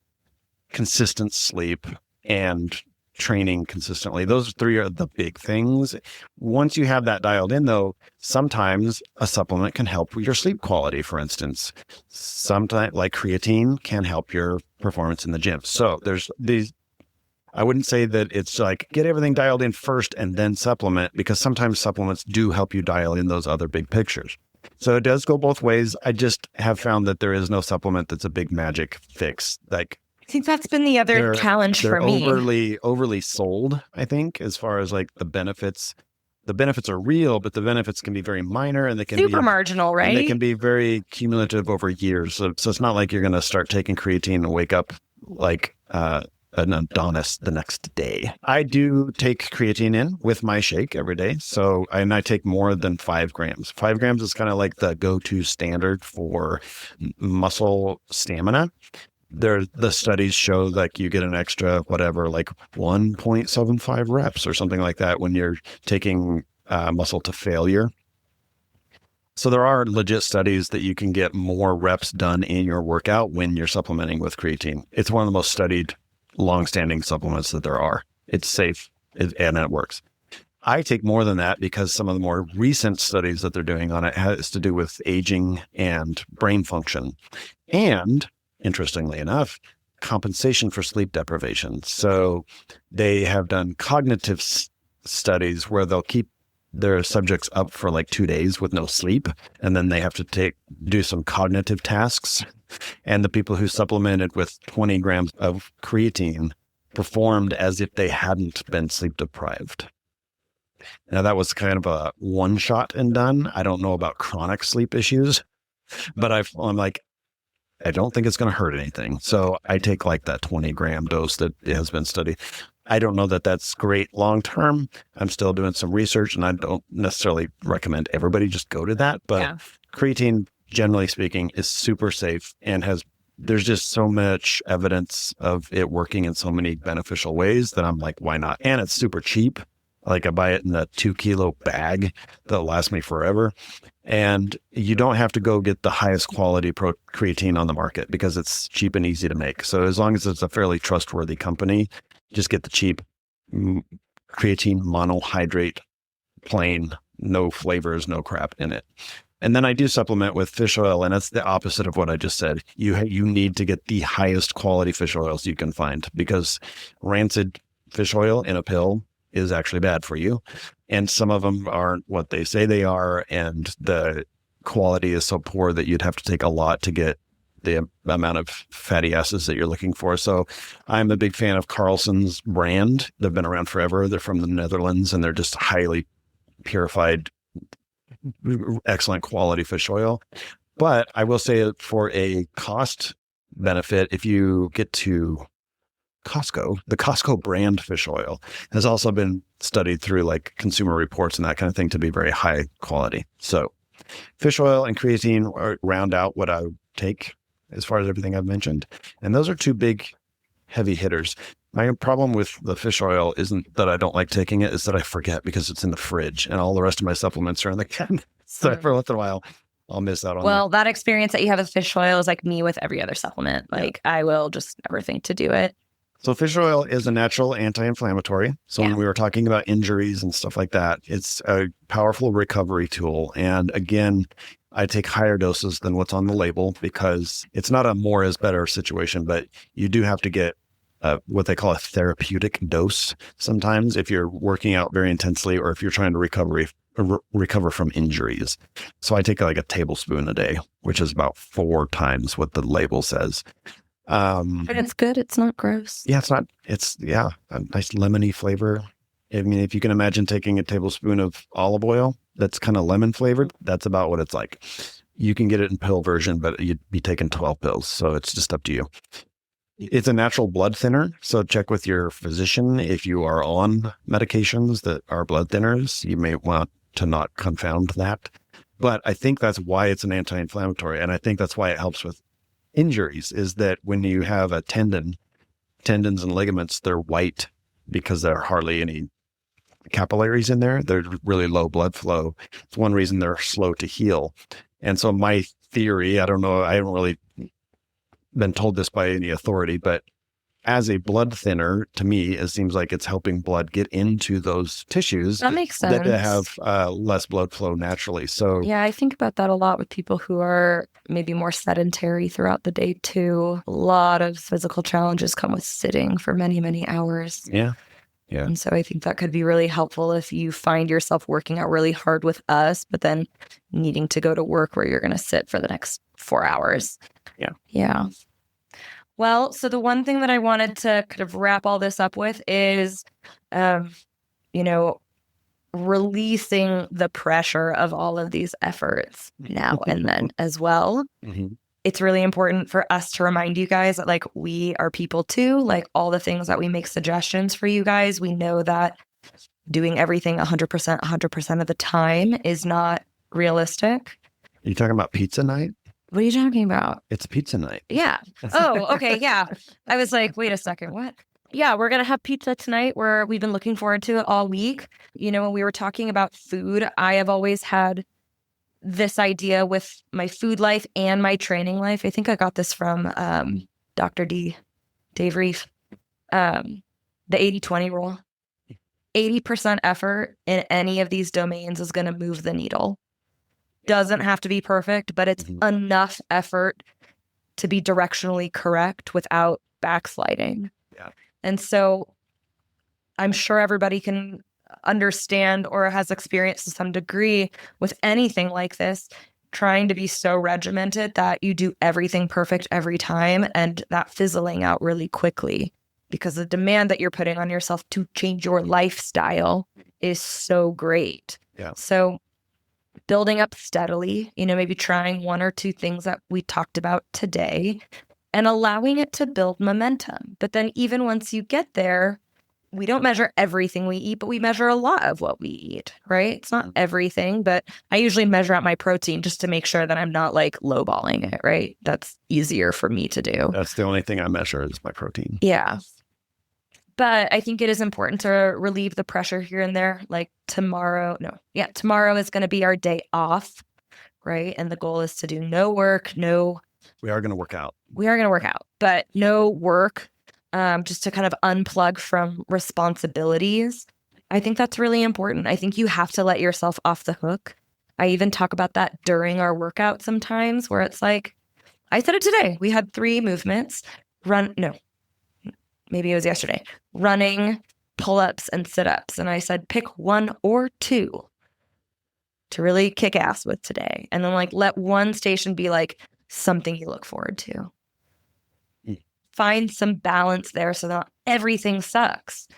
consistent sleep, and training consistently. Those three are the big things. Once you have that dialed in, though, sometimes a supplement can help with your sleep quality, for instance. Sometimes, like creatine, can help your performance in the gym. So there's these. I wouldn't say that it's like get everything dialed in first and then supplement, because sometimes supplements do help you dial in those other big pictures. So it does go both ways. I just have found that there is no supplement that's a big magic fix. Like, I think that's been the other challenge they're for me. overly sold, I think, as far as like the benefits. The benefits are real, but the benefits can be very minor, and they can Super be marginal, right? And they can be very cumulative over years. So it's not like you're going to start taking creatine and wake up like an Adonis the next day. I do take creatine in with my shake every day. So, and I take more than 5 grams. 5 grams is kind of like the go-to standard for muscle stamina. The studies show like you get an extra whatever, like 1.75 reps or something like that when you're taking muscle to failure. So there are legit studies that you can get more reps done in your workout when you're supplementing with creatine. It's one of the most studied long-standing supplements that there are. It's safe and it works. I take more than that because some of the more recent studies that they're doing on it has to do with aging and brain function. And interestingly enough, compensation for sleep deprivation. So they have done cognitive studies where they'll keep their subjects up for like 2 days with no sleep, and then they have to do some cognitive tasks. And the people who supplemented with 20 grams of creatine performed as if they hadn't been sleep deprived. Now, that was kind of a one shot and done. I don't know about chronic sleep issues, but I'm like, I don't think it's going to hurt anything. So I take like that 20-gram dose that has been studied. I don't know that that's great long term. I'm still doing some research, and I don't necessarily recommend everybody just go to that. But creatine, generally speaking, is super safe and there's just so much evidence of it working in so many beneficial ways that I'm like, why not? And it's super cheap. Like, I buy it in a 2-kilo bag that'll last me forever. And you don't have to go get the highest quality creatine on the market because it's cheap and easy to make. So as long as it's a fairly trustworthy company, just get the cheap creatine monohydrate, plain, no flavors, no crap in it. And then I do supplement with fish oil, and that's the opposite of what I just said. You need to get the highest quality fish oils you can find, because rancid fish oil in a pill is actually bad for you. And some of them aren't what they say they are. And the quality is so poor that you'd have to take a lot to get the amount of fatty acids that you're looking for. So I'm a big fan of Carlson's brand. They've been around forever. They're from the Netherlands, and they're just highly purified, excellent quality fish oil. But I will say, for a cost benefit, if you get to Costco, the Costco brand fish oil has also been studied through like Consumer Reports and that kind of thing to be very high quality. So fish oil and creatine round out what I take as far as everything I've mentioned. And those are 2 big heavy hitters. My problem with the fish oil isn't that I don't like taking it, it's that I forget because it's in the fridge and all the rest of my supplements are in the cabinet. So every once in a while, I'll miss out on that experience that you have with fish oil is like me with every other supplement. Like, I will just never think to do it. So fish oil is a natural anti-inflammatory. So when we were talking about injuries and stuff like that, it's a powerful recovery tool. And again, I take higher doses than what's on the label because it's not a more is better situation, but you do have to get what they call a therapeutic dose sometimes if you're working out very intensely or if you're trying to recover from injuries. So I take like a tablespoon a day, which is about 4 times what the label says. And it's good. It's not gross. Yeah, it's a nice lemony flavor. I mean, if you can imagine taking a tablespoon of olive oil that's kind of lemon flavored, that's about what it's like. You can get it in pill version, but you'd be taking 12 pills. So it's just up to you. It's a natural blood thinner. So check with your physician if you are on medications that are blood thinners. You may want to not confound that. But I think that's why it's an anti-inflammatory. And I think that's why it helps with injuries, is that when you have a tendons and ligaments, they're white because there are hardly any capillaries in there. There's really low blood flow. It's one reason they're slow to heal. And so my theory, I don't know, I haven't really been told this by any authority, but as a blood thinner, to me, it seems like it's helping blood get into those tissues that makes sense, that have less blood flow naturally. So yeah, I think about that a lot with people who are maybe more sedentary throughout the day too. A lot of physical challenges come with sitting for many, many hours. Yeah. Yeah. And so I think that could be really helpful if you find yourself working out really hard with us, but then needing to go to work where you're going to sit for the next 4 hours. Yeah. Yeah. Well, so the one thing that I wanted to kind of wrap all this up with is, releasing the pressure of all of these efforts now and then as well. Mm-hmm. It's really important for us to remind you guys that like we are people too, like all the things that we make suggestions for you guys. We know that doing everything 100% of the time is not realistic. Are you talking about pizza night? What are you talking about? It's pizza night. Yeah. Oh, okay. Yeah. I was like, wait a second. What? Yeah, we're going to have pizza tonight. We've been looking forward to it all week. When we were talking about food, I have always had this idea with my food life and my training life. I think I got this from Dr. Dave Reef, the 80-20 rule. 80% effort in any of these domains is going to move the needle. Doesn't have to be perfect, but it's enough effort to be directionally correct without backsliding. Yeah. And so I'm sure everybody can understand or has experienced to some degree with anything like this, trying to be so regimented that you do everything perfect every time and that fizzling out really quickly because the demand that you're putting on yourself to change your lifestyle is so great. Yeah. So building up steadily, maybe trying 1 or 2 things that we talked about today and allowing it to build momentum. But then even once you get there, we don't measure everything we eat, but we measure a lot of what we eat, right? It's not everything, but I usually measure out my protein just to make sure that I'm not like lowballing it, right? That's easier for me to do. That's the only thing I measure is my protein. Yeah. But I think it is important to relieve the pressure here and there. Like tomorrow is going to be our day off, right? And the goal is to do no work, We are going to work out. but no work. Just to kind of unplug from responsibilities. I think that's really important. I think you have to let yourself off the hook. I even talk about that during our workout sometimes where it's like, I said it today. We had 3 movements. Maybe it was yesterday. Running, pull-ups, and sit-ups. And I said, pick 1 or 2 to really kick ass with today. And then like let one station be like something you look forward to. Find some balance there so that everything sucks.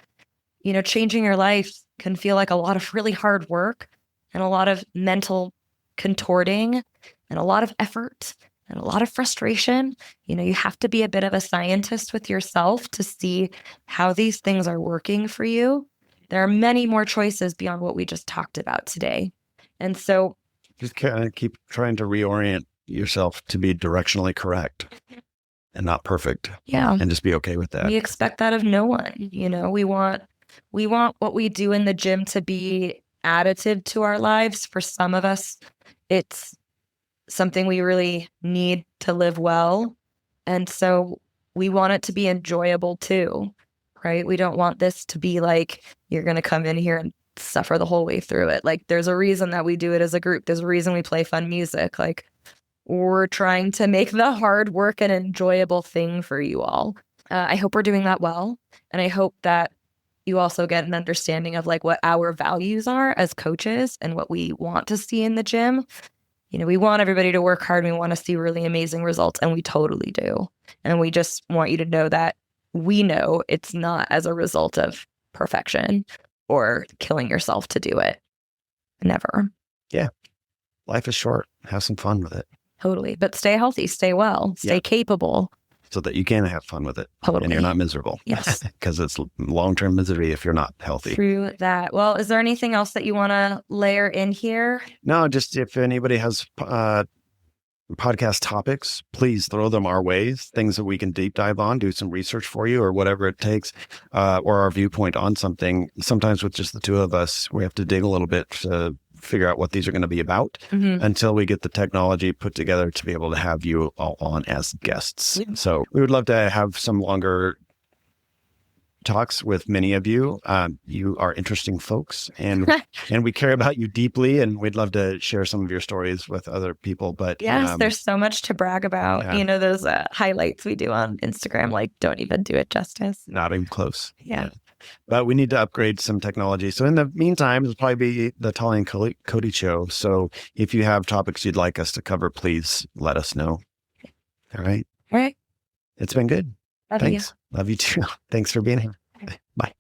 Changing your life can feel like a lot of really hard work and a lot of mental contorting and a lot of effort and a lot of frustration. You have to be a bit of a scientist with yourself to see how these things are working for you. There are many more choices beyond what we just talked about today. And so just kind of keep trying to reorient yourself to be directionally correct. And not perfect. Yeah. And just be okay with that. We expect that of no one. We want what we do in the gym to be additive to our lives. For some of us, it's something we really need to live well. And so we want it to be enjoyable too, right? We don't want this to be like, you're going to come in here and suffer the whole way through it. Like there's a reason that we do it as a group. There's a reason we play fun music. Like we're trying to make the hard work an enjoyable thing for you all. I hope we're doing that well. And I hope that you also get an understanding of like what our values are as coaches and what we want to see in the gym. We want everybody to work hard. And we want to see really amazing results. And we totally do. And we just want you to know that we know it's not as a result of perfection or killing yourself to do it. Never. Yeah. Life is short. Have some fun with it. Totally. But stay healthy, stay well, stay capable. So that you can have fun with it. Totally. And you're not miserable. Yes. Because it's long-term misery if you're not healthy. True that. Well, is there anything else that you want to layer in here? No, just if anybody has podcast topics, please throw them our way. Things that we can deep dive on, do some research for you or whatever it takes, or our viewpoint on something. Sometimes with just the 2 of us, we have to dig a little bit to figure out what these are going to be about until we get the technology put together to be able to have you all on as guests. So we would love to have some longer talks with many of you. You are interesting folks and we care about you deeply and we'd love to share some of your stories with other people. But yes, there's so much to brag about. Yeah. Those highlights we do on Instagram, like don't even do it justice. Not even close. Yeah. But we need to upgrade some technology. So in the meantime, it'll probably be the Tolly and Cody show. So if you have topics you'd like us to cover, please let us know. All right. All right. It's been good. Love Thanks. Love you too. Thanks for being here. Bye.